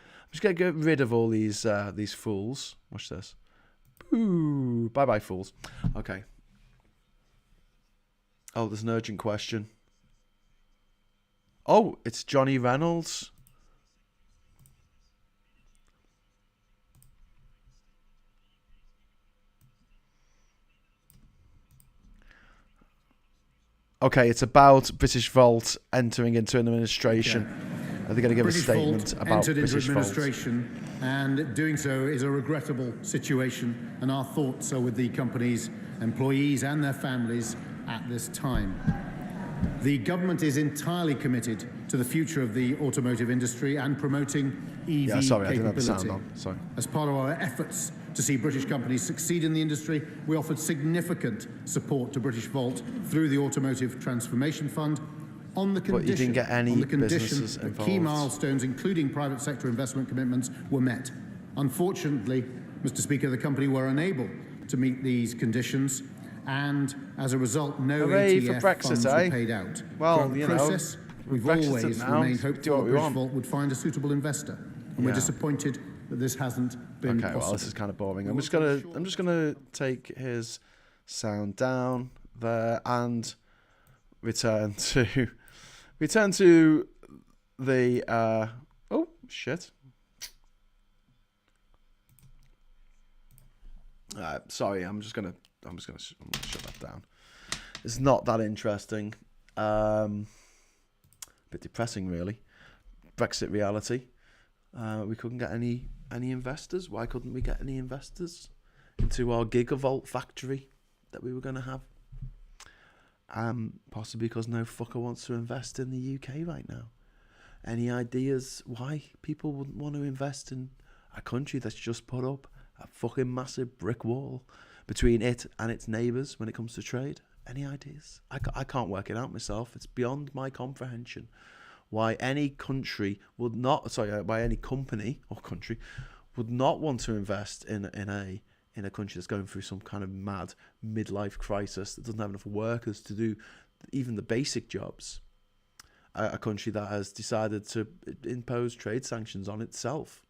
get rid of all these fools. Watch this. Boo! Bye bye, fools. Okay. Oh, there's an urgent question. Oh, it's Johnny Reynolds. Okay, it's about British Volt entering into an administration. Are they going to give British a statement Volt about entered into British Volt? administration, and doing so is a regrettable situation, and our thoughts are with the company's employees and their families at this time. The government is entirely committed to the future of the automotive industry and promoting EV I didn't have the sound capability. on. Sorry. As part of our efforts to see British companies succeed in the industry, we offered significant support to British Volt through the Automotive Transformation Fund on the condition, But you didn't get any businesses that key involved. milestones, including private sector investment commitments, were met. Unfortunately, Mr. Speaker, the company were unable to meet these conditions, and as a result, no Hooray for ATF Brexit, funds eh? were paid out. Well, Throughout the you know, process, we've Brexit's always announced, remained do hopeful what that we British want. Volt would find a suitable investor, and we're Yeah. disappointed that this hasn't been Okay, possible. well, this is kind of boring. I'm just gonna take his sound down there and return to the oh shit. Sorry, I'm just gonna shut that down. It's not that interesting. Bit depressing, really. Brexit reality. We couldn't get any investors. Why couldn't we get any investors into our gigavolt factory that we were going to have? Possibly because no fucker wants to invest in the UK right now. Any ideas why people wouldn't want to invest in a country that's just put up a fucking massive brick wall between it and its neighbours when it comes to trade? Any ideas? I can't work it out myself. It's beyond my comprehension. Why any country would not, why any company or country would not want to invest in a country that's going through some kind of mad midlife crisis that doesn't have enough workers to do even the basic jobs. A country that has decided to impose trade sanctions on itself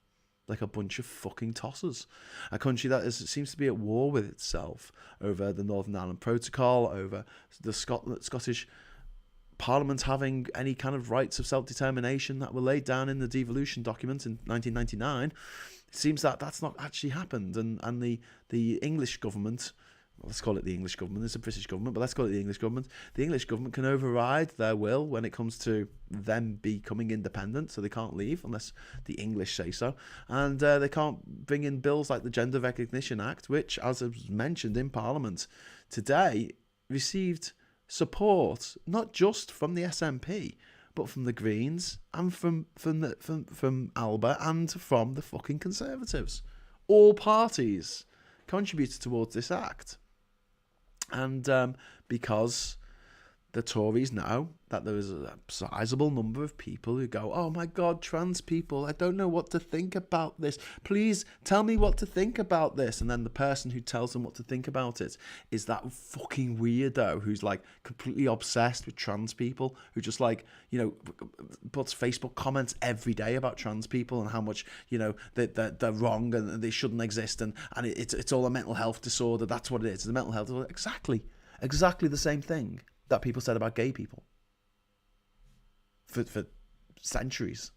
like a bunch of fucking tossers. A country that seems to be at war with itself over the Northern Ireland Protocol, over the Scottish Parliament having any kind of rights of self-determination that were laid down in the devolution document in 1999. It seems that that's not actually happened, and the English government, well, let's call it the English government, it's a British government, but let's call it the English government can override their will when it comes to them becoming independent, so they can't leave unless the English say so, and they can't bring in bills like the Gender Recognition Act, which, as was mentioned in Parliament today, received support not just from the SNP but from the Greens and from Alba and from the fucking Conservatives. All parties contributed towards this act, and because the Tories know that there is a sizable number of people who go, oh my God, trans people, I don't know what to think about this. Please tell me what to think about this. And then the person who tells them what to think about it is that fucking weirdo who's like completely obsessed with trans people, who just like, you know, puts Facebook comments every day about trans people and how much, you know, they're wrong and they shouldn't exist. And it's all a mental health disorder. That's what it is. It's a mental health disorder. Exactly the same thing that people said about gay people for centuries.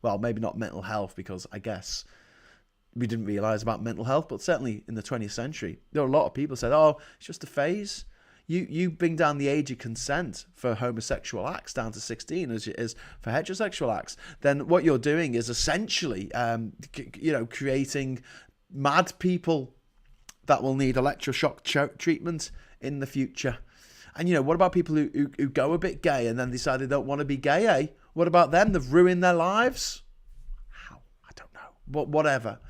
Well, maybe not mental health, because I guess we didn't realise about mental health, but certainly in the 20th century, there were a lot of people who said, oh, it's just a phase. You bring down the age of consent for homosexual acts down to 16 as it is for heterosexual acts, then what you're doing is essentially, creating mad people that will need electroshock treatment in the future. And, you know, what about people who go a bit gay and then decide they don't want to be gay, eh? What about them? They've ruined their lives? How? I don't know. But whatever.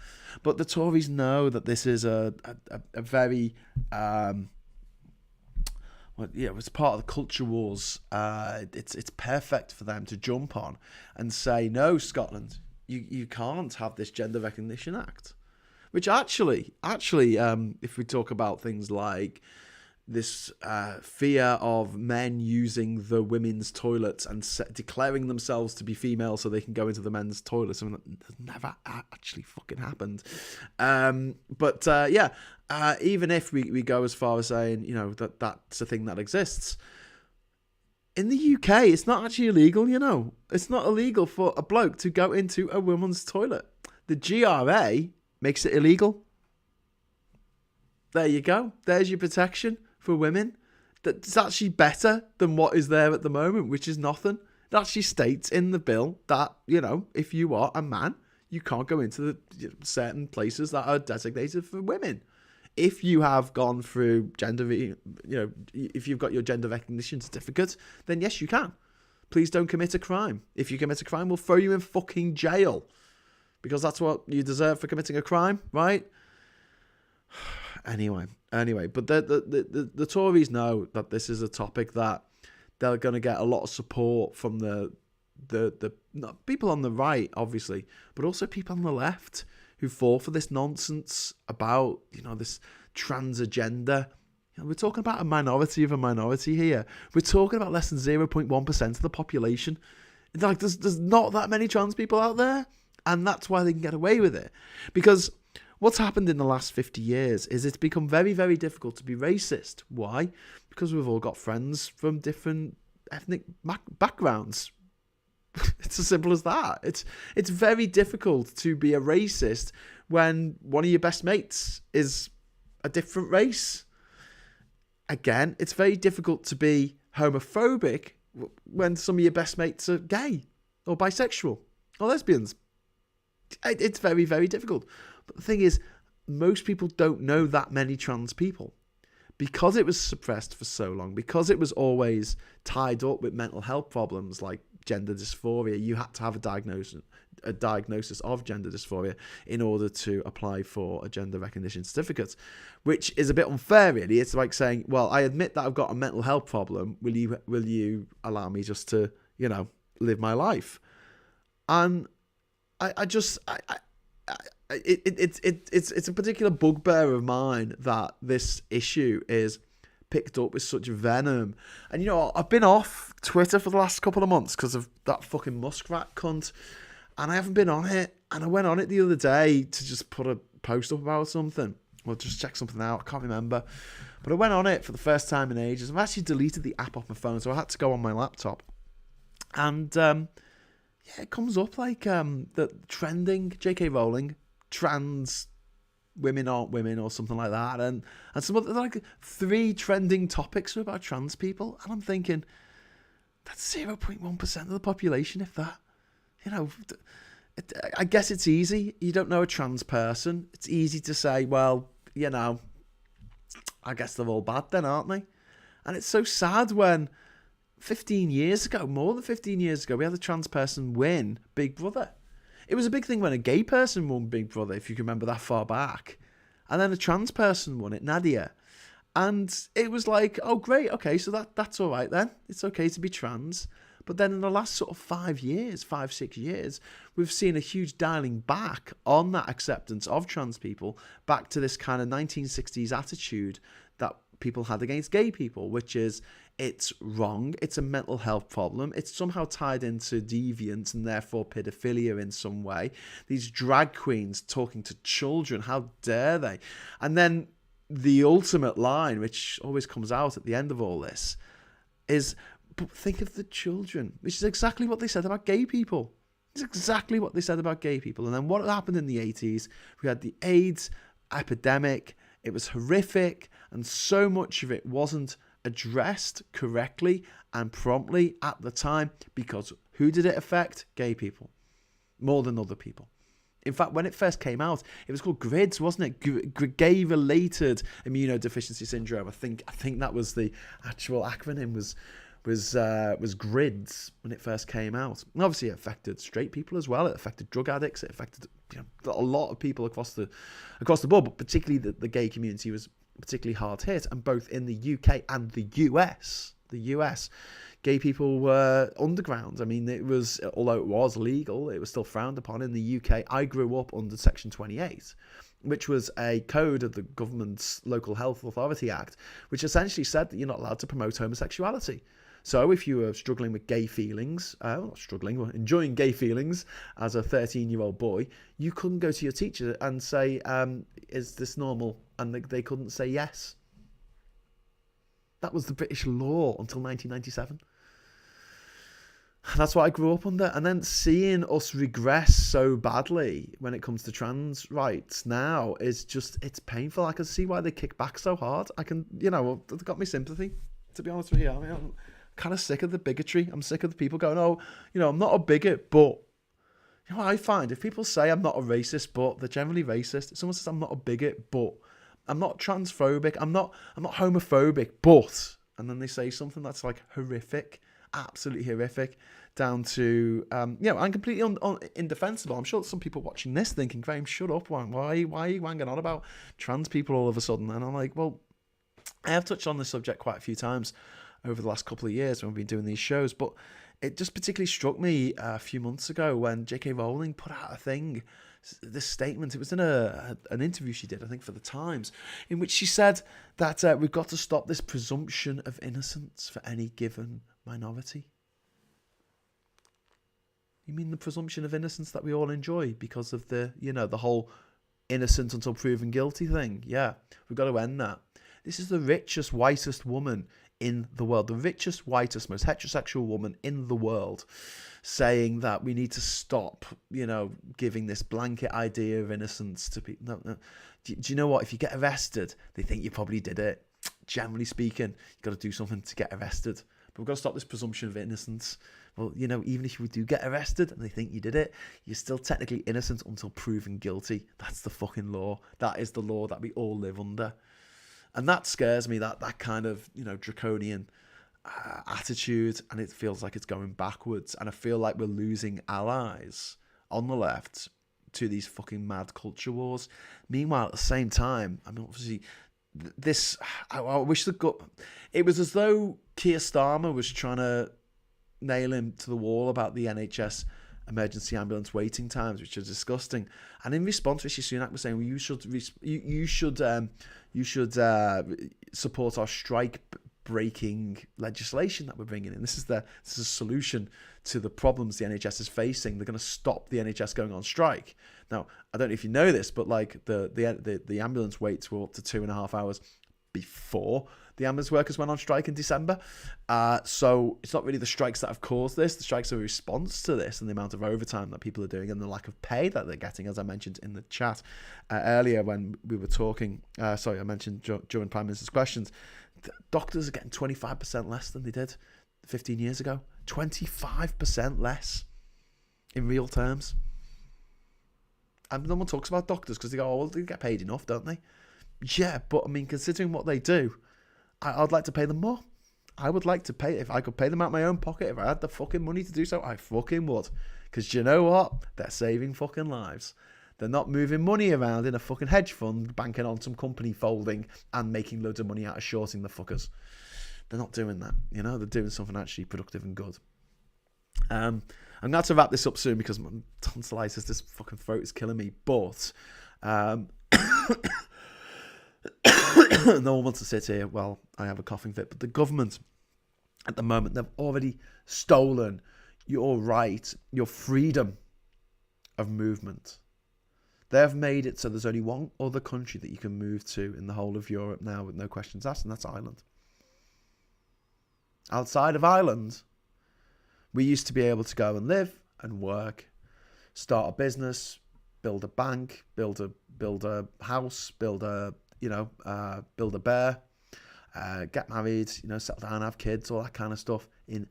But the Tories know that this is a very... it's part of the culture wars. It's perfect for them to jump on and say, no, Scotland, you can't have this Gender Recognition Act. Which actually, if we talk about things like this fear of men using the women's toilets and declaring themselves to be female so they can go into the men's toilets, I mean, that never actually fucking happened. Even if we go as far as saying, you know, that's a thing that exists, in the UK, it's not actually illegal, you know. It's not illegal for a bloke to go into a woman's toilet. The GRA makes it illegal. There you go. There's your protection for women. That's actually better than what is there at the moment, which is nothing. It actually states in the bill that, you know, if you are a man, you can't go into the certain places that are designated for women. If you have gone through if you've got your gender recognition certificate, then yes, you can. Please don't commit a crime. If you commit a crime, we'll throw you in fucking jail. Because that's what you deserve for committing a crime, right? Anyway, but the Tories know that this is a topic that they're going to get a lot of support from the not people on the right, obviously, but also people on the left who fall for this nonsense about, you know, this trans agenda. You know, we're talking about a minority of a minority here. We're talking about less than 0.1% of the population. Like, there's not that many trans people out there, and that's why they can get away with it. Because what's happened in the last 50 years is it's become very, very difficult to be racist. Why? Because we've all got friends from different ethnic backgrounds. It's as simple as that. It's very difficult to be a racist when one of your best mates is a different race. Again, it's very difficult to be homophobic when some of your best mates are gay or bisexual or lesbians. It's very, very difficult. But the thing is, most people don't know that many trans people. Because it was suppressed for so long, because it was always tied up with mental health problems like gender dysphoria, you had to have a diagnosis of gender dysphoria in order to apply for a gender recognition certificate, which is a bit unfair, really. It's like saying, well, I admit that I've got a mental health problem. Will you allow me just to, you know, live my life? And it's a particular bugbear of mine that this issue is picked up with such venom. And, you know, I've been off Twitter for the last couple of months because of that fucking muskrat cunt, and I haven't been on it. And I went on it the other day to just put a post up about something, or just check something out. I can't remember, but I went on it for the first time in ages. I've actually deleted the app off my phone, so I had to go on my laptop. And yeah, it comes up like the trending J.K. Rowling, trans women aren't women or something like that, and some other, like 3 trending topics are about trans people, and I'm thinking that's 0.1% of the population, if that. You know, I guess it's easy. You don't know a trans person. It's easy to say, well, you know, I guess they're all bad then, aren't they? And it's so sad when 15 years ago, more than 15 years ago, we had a trans person win Big Brother. It was a big thing when a gay person won Big Brother, if you can remember that far back. And then a trans person won it, Nadia. And it was like, oh, great, okay, so that's all right then. It's okay to be trans. But then in the last sort of 5 years, 5-6 years, we've seen a huge dialing back on that acceptance of trans people, back to this kind of 1960s attitude that people had against gay people, which is, it's wrong, it's a mental health problem, it's somehow tied into deviance and therefore pedophilia in some way. These drag queens talking to children, how dare they? And then the ultimate line, which always comes out at the end of all this, is, but think of the children, which is exactly what they said about gay people. It's exactly what they said about gay people. And then what happened in the 80s, we had the AIDS epidemic. It was horrific, and so much of it wasn't addressed correctly and promptly at the time, because who did it affect? Gay people, more than other people. In fact, when it first came out, it was called GRIDS, wasn't it? Gay-related immunodeficiency syndrome. I think that was the actual acronym, was GRIDS when it first came out. And obviously it affected straight people as well. It affected drug addicts. It affected, you know, a lot of people across the board, but particularly the gay community was particularly hard hit. And both in the UK and the US, gay people were underground. I mean, it was, although it was legal, it was still frowned upon in the UK. I grew up under Section 28, which was a code of the government's Local Health Authority Act, which essentially said that you're not allowed to promote homosexuality. So if you were struggling with gay feelings, enjoying gay feelings as a 13-year-old boy, you couldn't go to your teacher and say, is this normal? And they couldn't say yes. That was the British law until 1997. That's what I grew up under. And then seeing us regress so badly when it comes to trans rights now is just, it's painful. I can see why they kick back so hard. I can, you know, they've got me sympathy, to be honest with you. I mean, I'm kind of sick of the bigotry. I'm sick of the people going, oh, you know, I'm not a bigot, but, you know what I find? If people say I'm not a racist, but they're generally racist. If someone says I'm not a bigot, but I'm not transphobic, I'm not homophobic, but, and then they say something that's like horrific, absolutely horrific, down to, you know, I'm completely indefensible. I'm sure some people watching this thinking, Graham, shut up, why are you wanging on about trans people all of a sudden? And I'm like, well, I have touched on this subject quite a few times over the last couple of years when we've been doing these shows, but it just particularly struck me a few months ago when J.K. Rowling put out a thing, this statement. It was in an interview she did, I think, for the Times, in which she said that we've got to stop this presumption of innocence for any given minority. You mean the presumption of innocence that we all enjoy because of the, you know, the whole innocent until proven guilty thing? Yeah, we've got to end that. This is the richest, whitest woman in the world, the richest, whitest, most heterosexual woman in the world, saying that we need to stop, you know, giving this blanket idea of innocence to people. No. Do you know what? If you get arrested, they think you probably did it. Generally speaking, you've got to do something to get arrested. But we've got to stop this presumption of innocence. Well, you know, even if you do get arrested and they think you did it, you're still technically innocent until proven guilty. That's the fucking law. That is the law that we all live under. And that scares me, that kind of, you know, draconian attitude, and it feels like it's going backwards. And I feel like we're losing allies on the left to these fucking mad culture wars. Meanwhile, at the same time, I mean, obviously, this, I wish it was as though Keir Starmer was trying to nail him to the wall about the NHS emergency ambulance waiting times, which are disgusting. And in response, Rishi Sunak was saying, well, you should support our strike-breaking legislation that we're bringing in. This is a solution to the problems the NHS is facing. They're going to stop the NHS going on strike. Now, I don't know if you know this, but like the ambulance waits were up to 2.5 hours before the ambulance workers went on strike in December. So it's not really the strikes that have caused this. The strikes are a response to this and the amount of overtime that people are doing and the lack of pay that they're getting, as I mentioned in the chat earlier when we were talking. I mentioned during Prime Minister's questions, doctors are getting 25% less than they did 15 years ago. 25% less in real terms. And no one talks about doctors because they go, oh, well, they get paid enough, don't they? Yeah, but I mean, considering what they do, I'd like to pay them more. I would like to pay, if I could pay them out of my own pocket, if I had the fucking money to do so, I fucking would. Because you know what? They're saving fucking lives. They're not moving money around in a fucking hedge fund, banking on some company folding and making loads of money out of shorting the fuckers. They're not doing that. You know, they're doing something actually productive and good. I'm going to have to wrap this up soon because my tonsillitis, this fucking throat is killing me. But no one wants to sit here while I have a coughing fit. But the government, at the moment, they've already stolen your right, your freedom of movement. They have made it so there's only one other country that you can move to in the whole of Europe now with no questions asked, and that's Ireland. Outside of Ireland, we used to be able to go and live and work, start a business, build a bank, build a house, build a bear, get married, settle down, have kids, all that kind of stuff in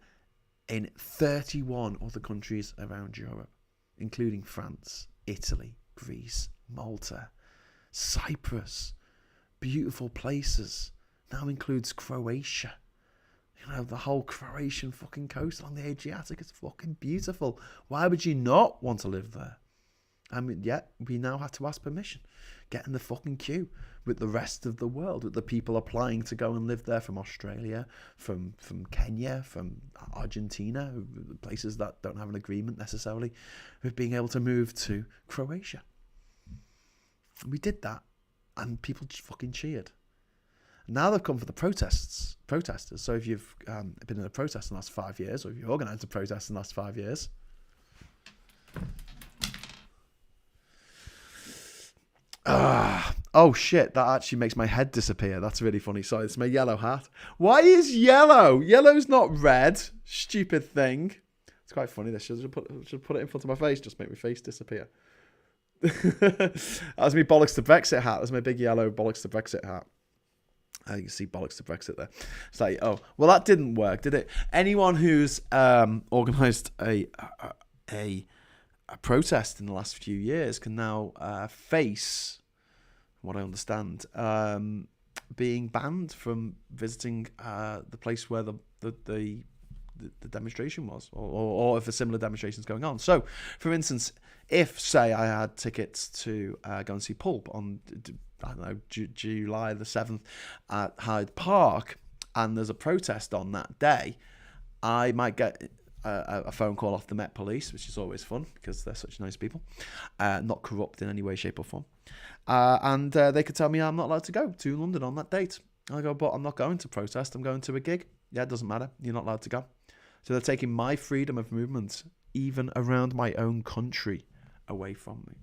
31 other countries around Europe, including France, Italy, Greece, Malta, Cyprus, beautiful places. Now includes Croatia. The whole Croatian fucking coast along the Adriatic is fucking beautiful. Why would you not want to live there? I mean, yet we now have to ask permission. Get in the fucking queue with the rest of the world, with the people applying to go and live there from Australia, from Kenya, from Argentina, places that don't have an agreement necessarily with being able to move to Croatia. We did that, and people just fucking cheered. Now they've come for the protesters. So if you've been in a protest in the last 5 years, or if you've organised a protest in the last 5 years, oh shit, that actually makes my head disappear. That's really funny. Sorry, it's my yellow hat. Why is yellow? Yellow's not red. Stupid thing. It's quite funny. This should put it in front of my face. Just make my face disappear. That's me bollocks to Brexit hat. That's my big yellow bollocks to Brexit hat. You can see bollocks to Brexit there. It's like, oh, well, that didn't work, did it? Anyone who's organised a protest in the last few years can now face, what I understand, being banned from visiting the place where the demonstration was, or if a similar demonstration is going on. So, for instance, if, say, I had tickets to go and see Pulp on, I don't know, July the 7th at Hyde Park, and there's a protest on that day, I might get a phone call off the Met Police, which is always fun because they're such nice people, not corrupt in any way, shape or form. And they could tell me I'm not allowed to go to London on that date. I go, but I'm not going to protest, I'm going to a gig. Yeah, it doesn't matter. You're not allowed to go. So they're taking my freedom of movement, even around my own country, away from me.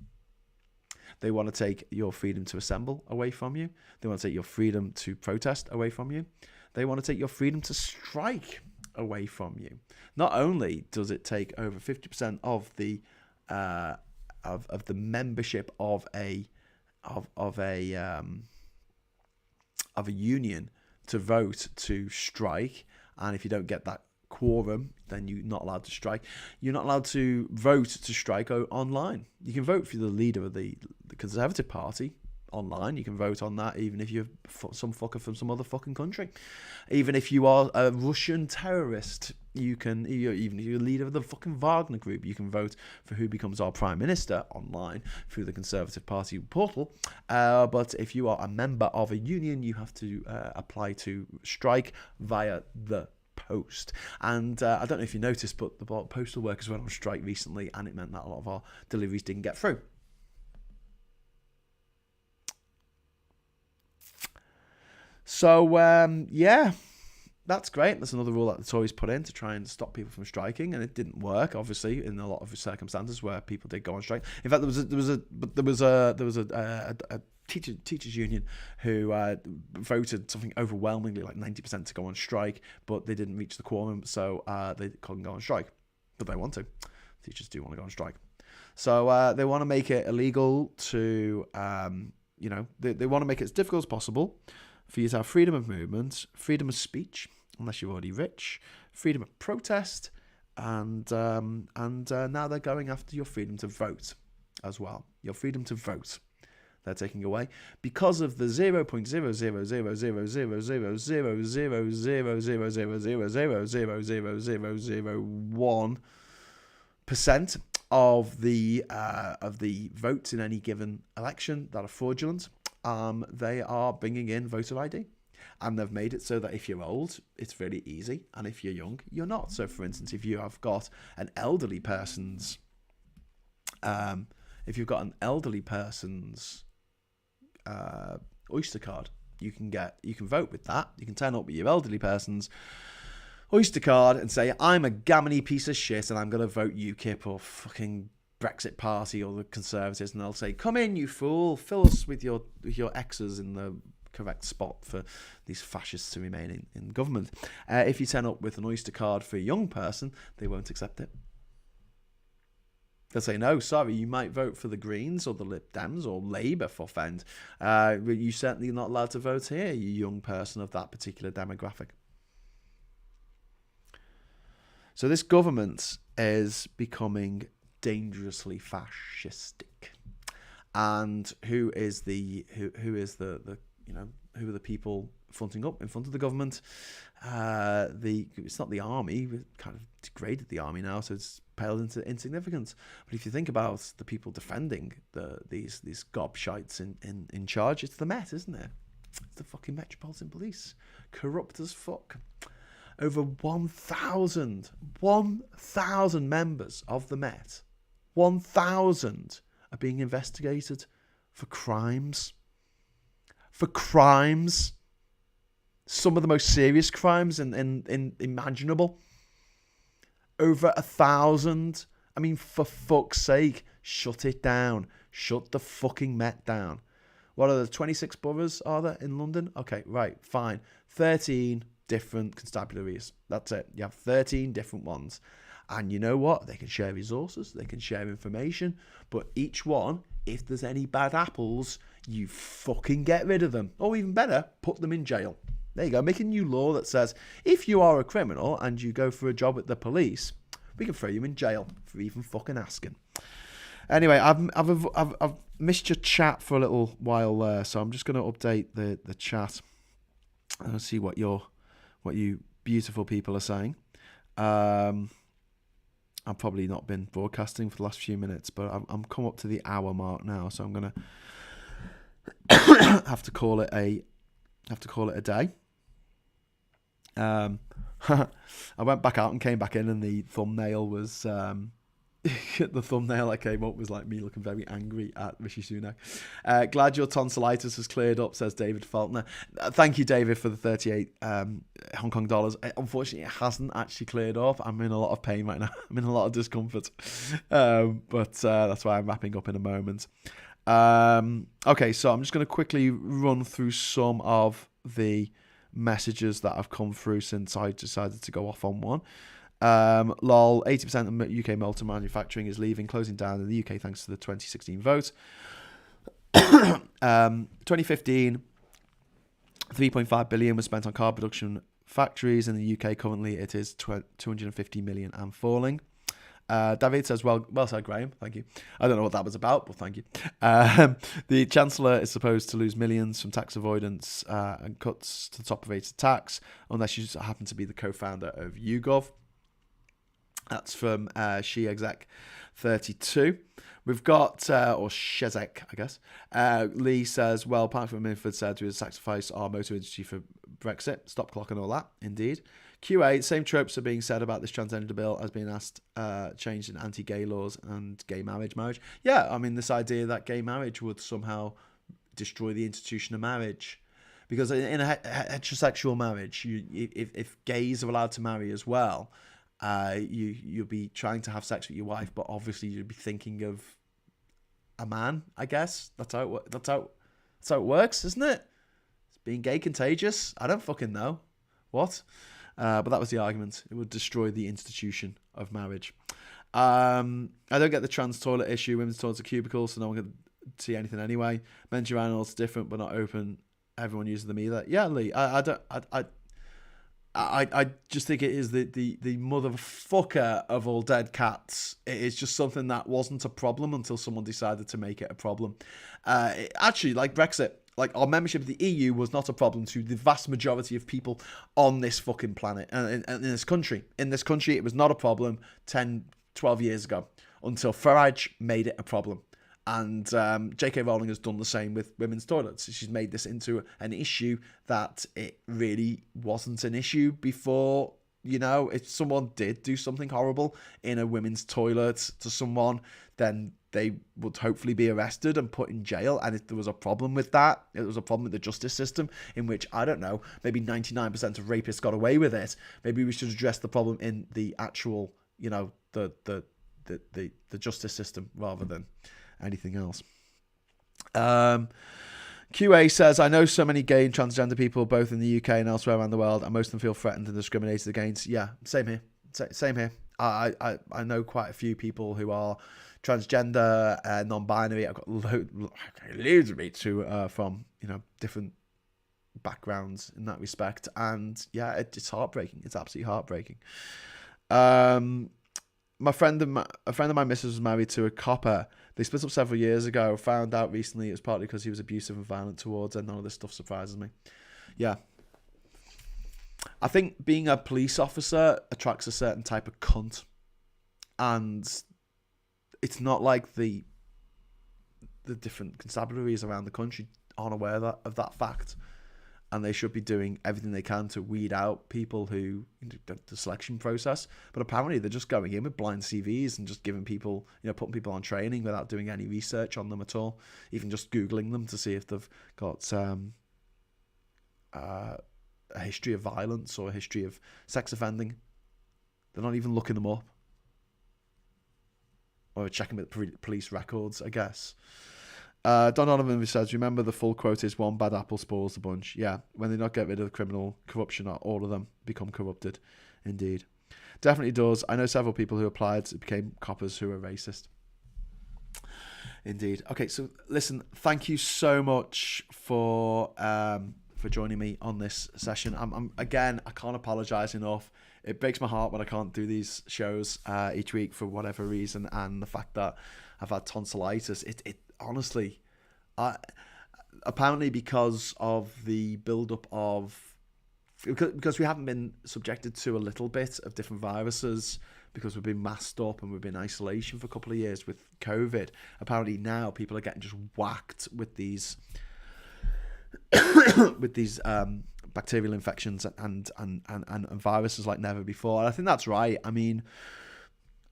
They want to take your freedom to assemble away from you. They want to take your freedom to protest away from you. They want to take your freedom to strike away from you. Not only does it take over 50% of the of the membership of a union to vote to strike, and if you don't get that quorum, then you're not allowed to strike. You're not allowed to vote to strike online. You can vote for the leader of the Conservative Party online. You can vote on that even if you're some fucker from some other fucking country. Even if you are a Russian terrorist, even if you're a leader of the fucking Wagner group, you can vote for who becomes our Prime Minister online through the Conservative Party portal. But if you are a member of a union, you have to apply to strike via the post. And I don't know if you noticed, but the postal workers went on strike recently, and it meant that a lot of our deliveries didn't get through. So yeah, that's great. That's another rule that the Tories put in to try and stop people from striking, and it didn't work, obviously, in a lot of circumstances where people did go on strike. In fact, there was a teachers union who voted something overwhelmingly, like 90%, to go on strike, but they didn't reach the quorum, so they couldn't go on strike. But they want to. Teachers do want to go on strike. So they want to make it illegal to, they want to make it as difficult as possible for you to have freedom of movement, freedom of speech, unless you're already rich, freedom of protest, and now they're going after your freedom to vote as well. Your freedom to vote. They're taking away because of the 0.00000000000000001% of the votes in any given election that are fraudulent. They are bringing in voter ID, and they've made it so that if you're old, it's really easy, and if you're young, you're not. So, for instance, if you have got an elderly person's, Oyster card, you can vote with that. You can turn up with your elderly person's Oyster card and say, I'm a gammony piece of shit, and I'm going to vote UKIP or fucking Brexit Party or the Conservatives, and they'll say, come in, you fool, fill us with your X's in the correct spot for these fascists to remain in government. If you turn up with an Oyster card for a young person, they won't accept it. They'll say, no, sorry, you might vote for the Greens or the Lib Dems or Labour for Fend. But you're certainly not allowed to vote here, you young person of that particular demographic. So this government is becoming dangerously fascistic. And who are the people fronting up in front of the government? It's not the army. We've kind of degraded the army now, so it's paled into insignificance. But if you think about the people defending these gobshites in charge, it's the Met, isn't it? It's the fucking Metropolitan Police, corrupt as fuck. Over 1,000 members of the Met, 1,000 are being investigated for crimes. For crimes. Some of the most serious crimes in imaginable. Over 1,000. I mean, for fuck's sake, shut it down. Shut the fucking Met down. What are the 26 boroughs are there in London? Okay, right, fine. 13 different constabularies. That's it. You have 13 different ones. And you know what? They can share resources, they can share information, but each one, if there's any bad apples, you fucking get rid of them. Or even better, put them in jail. There you go. Make a new law that says if you are a criminal and you go for a job at the police, we can throw you in jail for even fucking asking. Anyway, I've missed your chat for a little while there, so I'm just going to update the chat and see what you beautiful people are saying. I've probably not been broadcasting for the last few minutes, but I'm come up to the hour mark now, so I'm gonna have to call it a day. I went back out and came back in, and the thumbnail was the thumbnail I came up was like me looking very angry at Rishi Sunak. Glad your tonsillitis has cleared up, says David Feltner. Thank you, David, for the 38 Hong Kong dollars. Unfortunately, it hasn't actually cleared up. I'm in a lot of pain right now. I'm in a lot of discomfort. But that's why I'm wrapping up in a moment. Okay, so I'm just going to quickly run through some of the messages that have come through since I decided to go off on one. Lol, 80% of UK motor manufacturing is leaving, closing down in the UK thanks to the 2016 vote. 2015, 3.5 billion was spent on car production factories. In the UK, currently it is 250 million and falling. David says, well said, Graham. Thank you. I don't know what that was about, but thank you. The Chancellor is supposed to lose millions from tax avoidance and cuts to the top rated tax, unless you happen to be the co-founder of YouGov. That's from She Exec 32. We've got, or Shezek, I guess. Lee says, well, apart from Minford said to sacrifice our motor industry for Brexit, stop clock and all that, indeed. QA, same tropes are being said about this transgender bill as being asked, changed in anti-gay laws and gay marriage. Yeah, I mean, this idea that gay marriage would somehow destroy the institution of marriage. Because in a heterosexual marriage, if gays are allowed to marry as well, you'll be trying to have sex with your wife, but obviously you'd be thinking of a man, I guess. That's how it works, isn't it? Is being gay contagious? I don't fucking know. What? But that was the argument. It would destroy the institution of marriage. I don't get the trans toilet issue. Women's toilets are cubicles, so no one can see anything anyway. Men's urinals different, but not open. Everyone uses them either. Yeah, Lee. I just think it is the motherfucker of all dead cats. It is just something that wasn't a problem until someone decided to make it a problem. Actually, like Brexit, like our membership of the EU was not a problem to the vast majority of people on this fucking planet and in this country. In this country, it was not a problem 10, 12 years ago until Farage made it a problem. And J.K. Rowling has done the same with women's toilets. She's made this into an issue that it really wasn't an issue before. You know, if someone did do something horrible in a women's toilet to someone, then they would hopefully be arrested and put in jail. And if there was a problem with that, it was a problem with the justice system in which, I don't know, maybe 99% of rapists got away with it. Maybe we should address the problem in the actual, you know, the justice system rather than anything else. QA says, I know so many gay and transgender people both in the UK and elsewhere around the world, and most of them feel threatened and discriminated against. Yeah, same here. Same here. I know quite a few people who are transgender, non-binary. I've got loads of mates who are from, you know, different backgrounds in that respect, and yeah, it's heartbreaking. It's absolutely heartbreaking. A friend of my missus was married to a copper. They split up several years ago. Found out recently it was partly because he was abusive and violent towards her. None of this stuff surprises me. Yeah. I think being a police officer attracts a certain type of cunt. And it's not like the different constabularies around the country aren't aware of that fact. And they should be doing everything they can to weed out people who, the selection process. But apparently they're just going in with blind CVs and just giving people, putting people on training without doing any research on them at all. Even just Googling them to see if they've got a history of violence or a history of sex offending. They're not even looking them up. Or checking with police records, I guess. Don Donovan says, remember the full quote is one bad apple spoils the bunch. Yeah, when they not get rid of the criminal corruption, all of them become corrupted. Indeed. Definitely does. I know several people who applied became coppers who are racist. Indeed. Okay, so listen, thank you so much for joining me on this session. Again, I can't apologise enough. It breaks my heart when I can't do these shows each week for whatever reason, and the fact that I've had tonsillitis. It honestly, apparently because of the build-up of, because we haven't been subjected to a little bit of different viruses, because we've been masked up and we've been in isolation for a couple of years with COVID. Apparently now people are getting just whacked with these bacterial infections and viruses like never before. And I think that's right. I mean,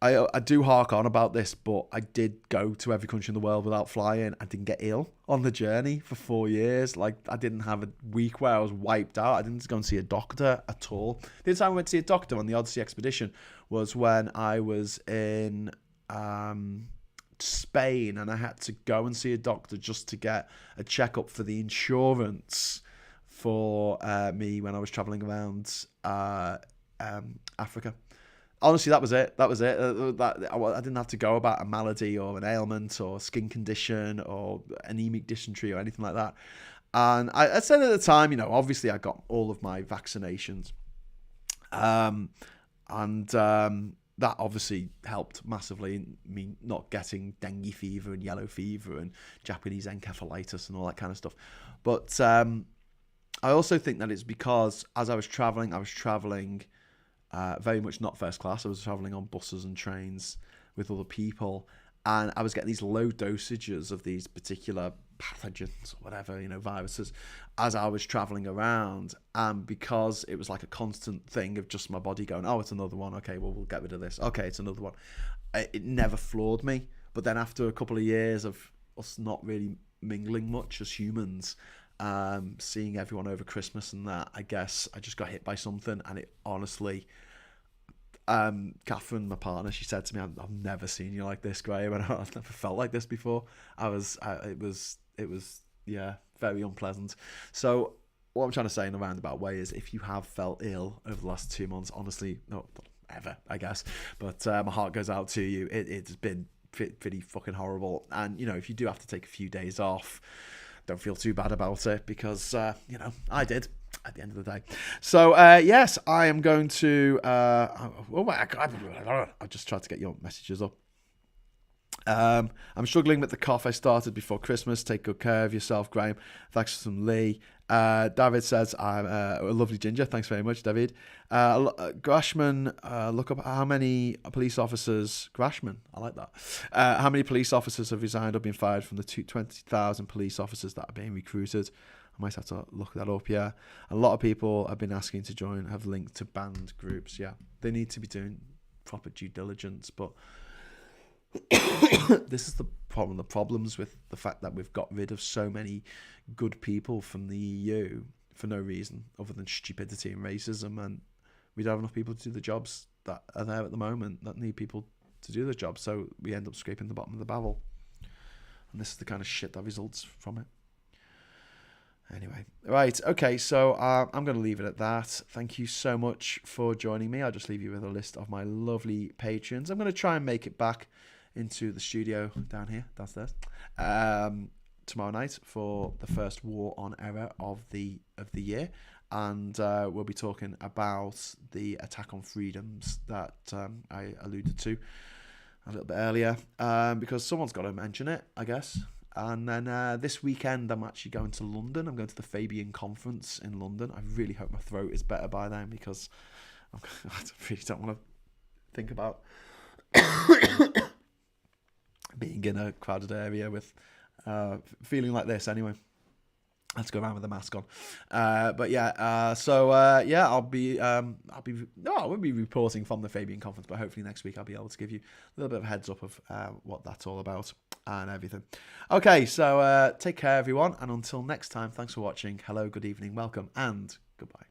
I do hark on about this, but I did go to every country in the world without flying. I didn't get ill on the journey for 4 years. Like, I didn't have a week where I was wiped out. I didn't go and see a doctor at all. The only time I went to see a doctor on the Odyssey expedition was when I was in Spain, and I had to go and see a doctor just to get a checkup for the insurance for me when I was traveling around Africa. Honestly, that was it. I didn't have to go about a malady or an ailment or skin condition or anemic dysentery or anything like that. And I said at the time, obviously I got all of my vaccinations. That obviously helped massively in me not getting dengue fever and yellow fever and Japanese encephalitis and all that kind of stuff. But I also think that it's because as I was traveling very much not first class. I was traveling on buses and trains with other people, and I was getting these low dosages of these particular pathogens or whatever, viruses, as I was traveling around. And because it was like a constant thing of just my body going, oh, it's another one. Okay, well, we'll get rid of this. Okay, it's another one. It never floored me. But then after a couple of years of us not really mingling much as humans, seeing everyone over Christmas and that, I guess I just got hit by something. And it honestly, Catherine, my partner, she said to me, I've never seen you like this, Graham, and I've never felt like this before. It was very unpleasant. So what I'm trying to say in a roundabout way is, if you have felt ill over the last 2 months, honestly, no, ever, I guess, but my heart goes out to you. It's been pretty fucking horrible. And if you do have to take a few days off, don't feel too bad about it, because I did at the end of the day. So yes, I am going to oh my God, I just tried to get your messages up. I'm struggling with the cough I started before Christmas. Take good care of yourself, Graham. Thanks from Lee. David says, I'm a lovely ginger. Thanks very much, David. Grashman, look up how many police officers, Grashman, I like that. How many police officers have resigned or been fired from the 20,000 police officers that are being recruited? I might have to look that up, yeah. A lot of people have been asking to join, have linked to banned groups, yeah. They need to be doing proper due diligence, but this is the problem. The problems with the fact that we've got rid of so many good people from the EU for no reason other than stupidity and racism, and we don't have enough people to do the jobs that are there at the moment that need people to do the job, so we end up scraping the bottom of the barrel, and this is the kind of shit that results from it. Anyway, right, okay, so I'm going to leave it at that. Thank you so much for joining me. I'll just leave you with a list of my lovely patrons. I'm going to try and make it back into the studio downstairs, tomorrow night for the first War on Error of the year, and we'll be talking about the attack on freedoms that I alluded to a little bit earlier, because someone's got to mention it, I guess. And then this weekend, I'm actually going to London. I'm going to the Fabian Conference in London. I really hope my throat is better by then, because I really don't want to think about being in a crowded area with feeling like this anyway. I have to go around with a mask on. But yeah, yeah, I won't be reporting from the Fabian Conference, but hopefully next week I'll be able to give you a little bit of a heads up of what that's all about and everything. Okay, so take care everyone, and until next time, thanks for watching. Hello, good evening, welcome, and goodbye.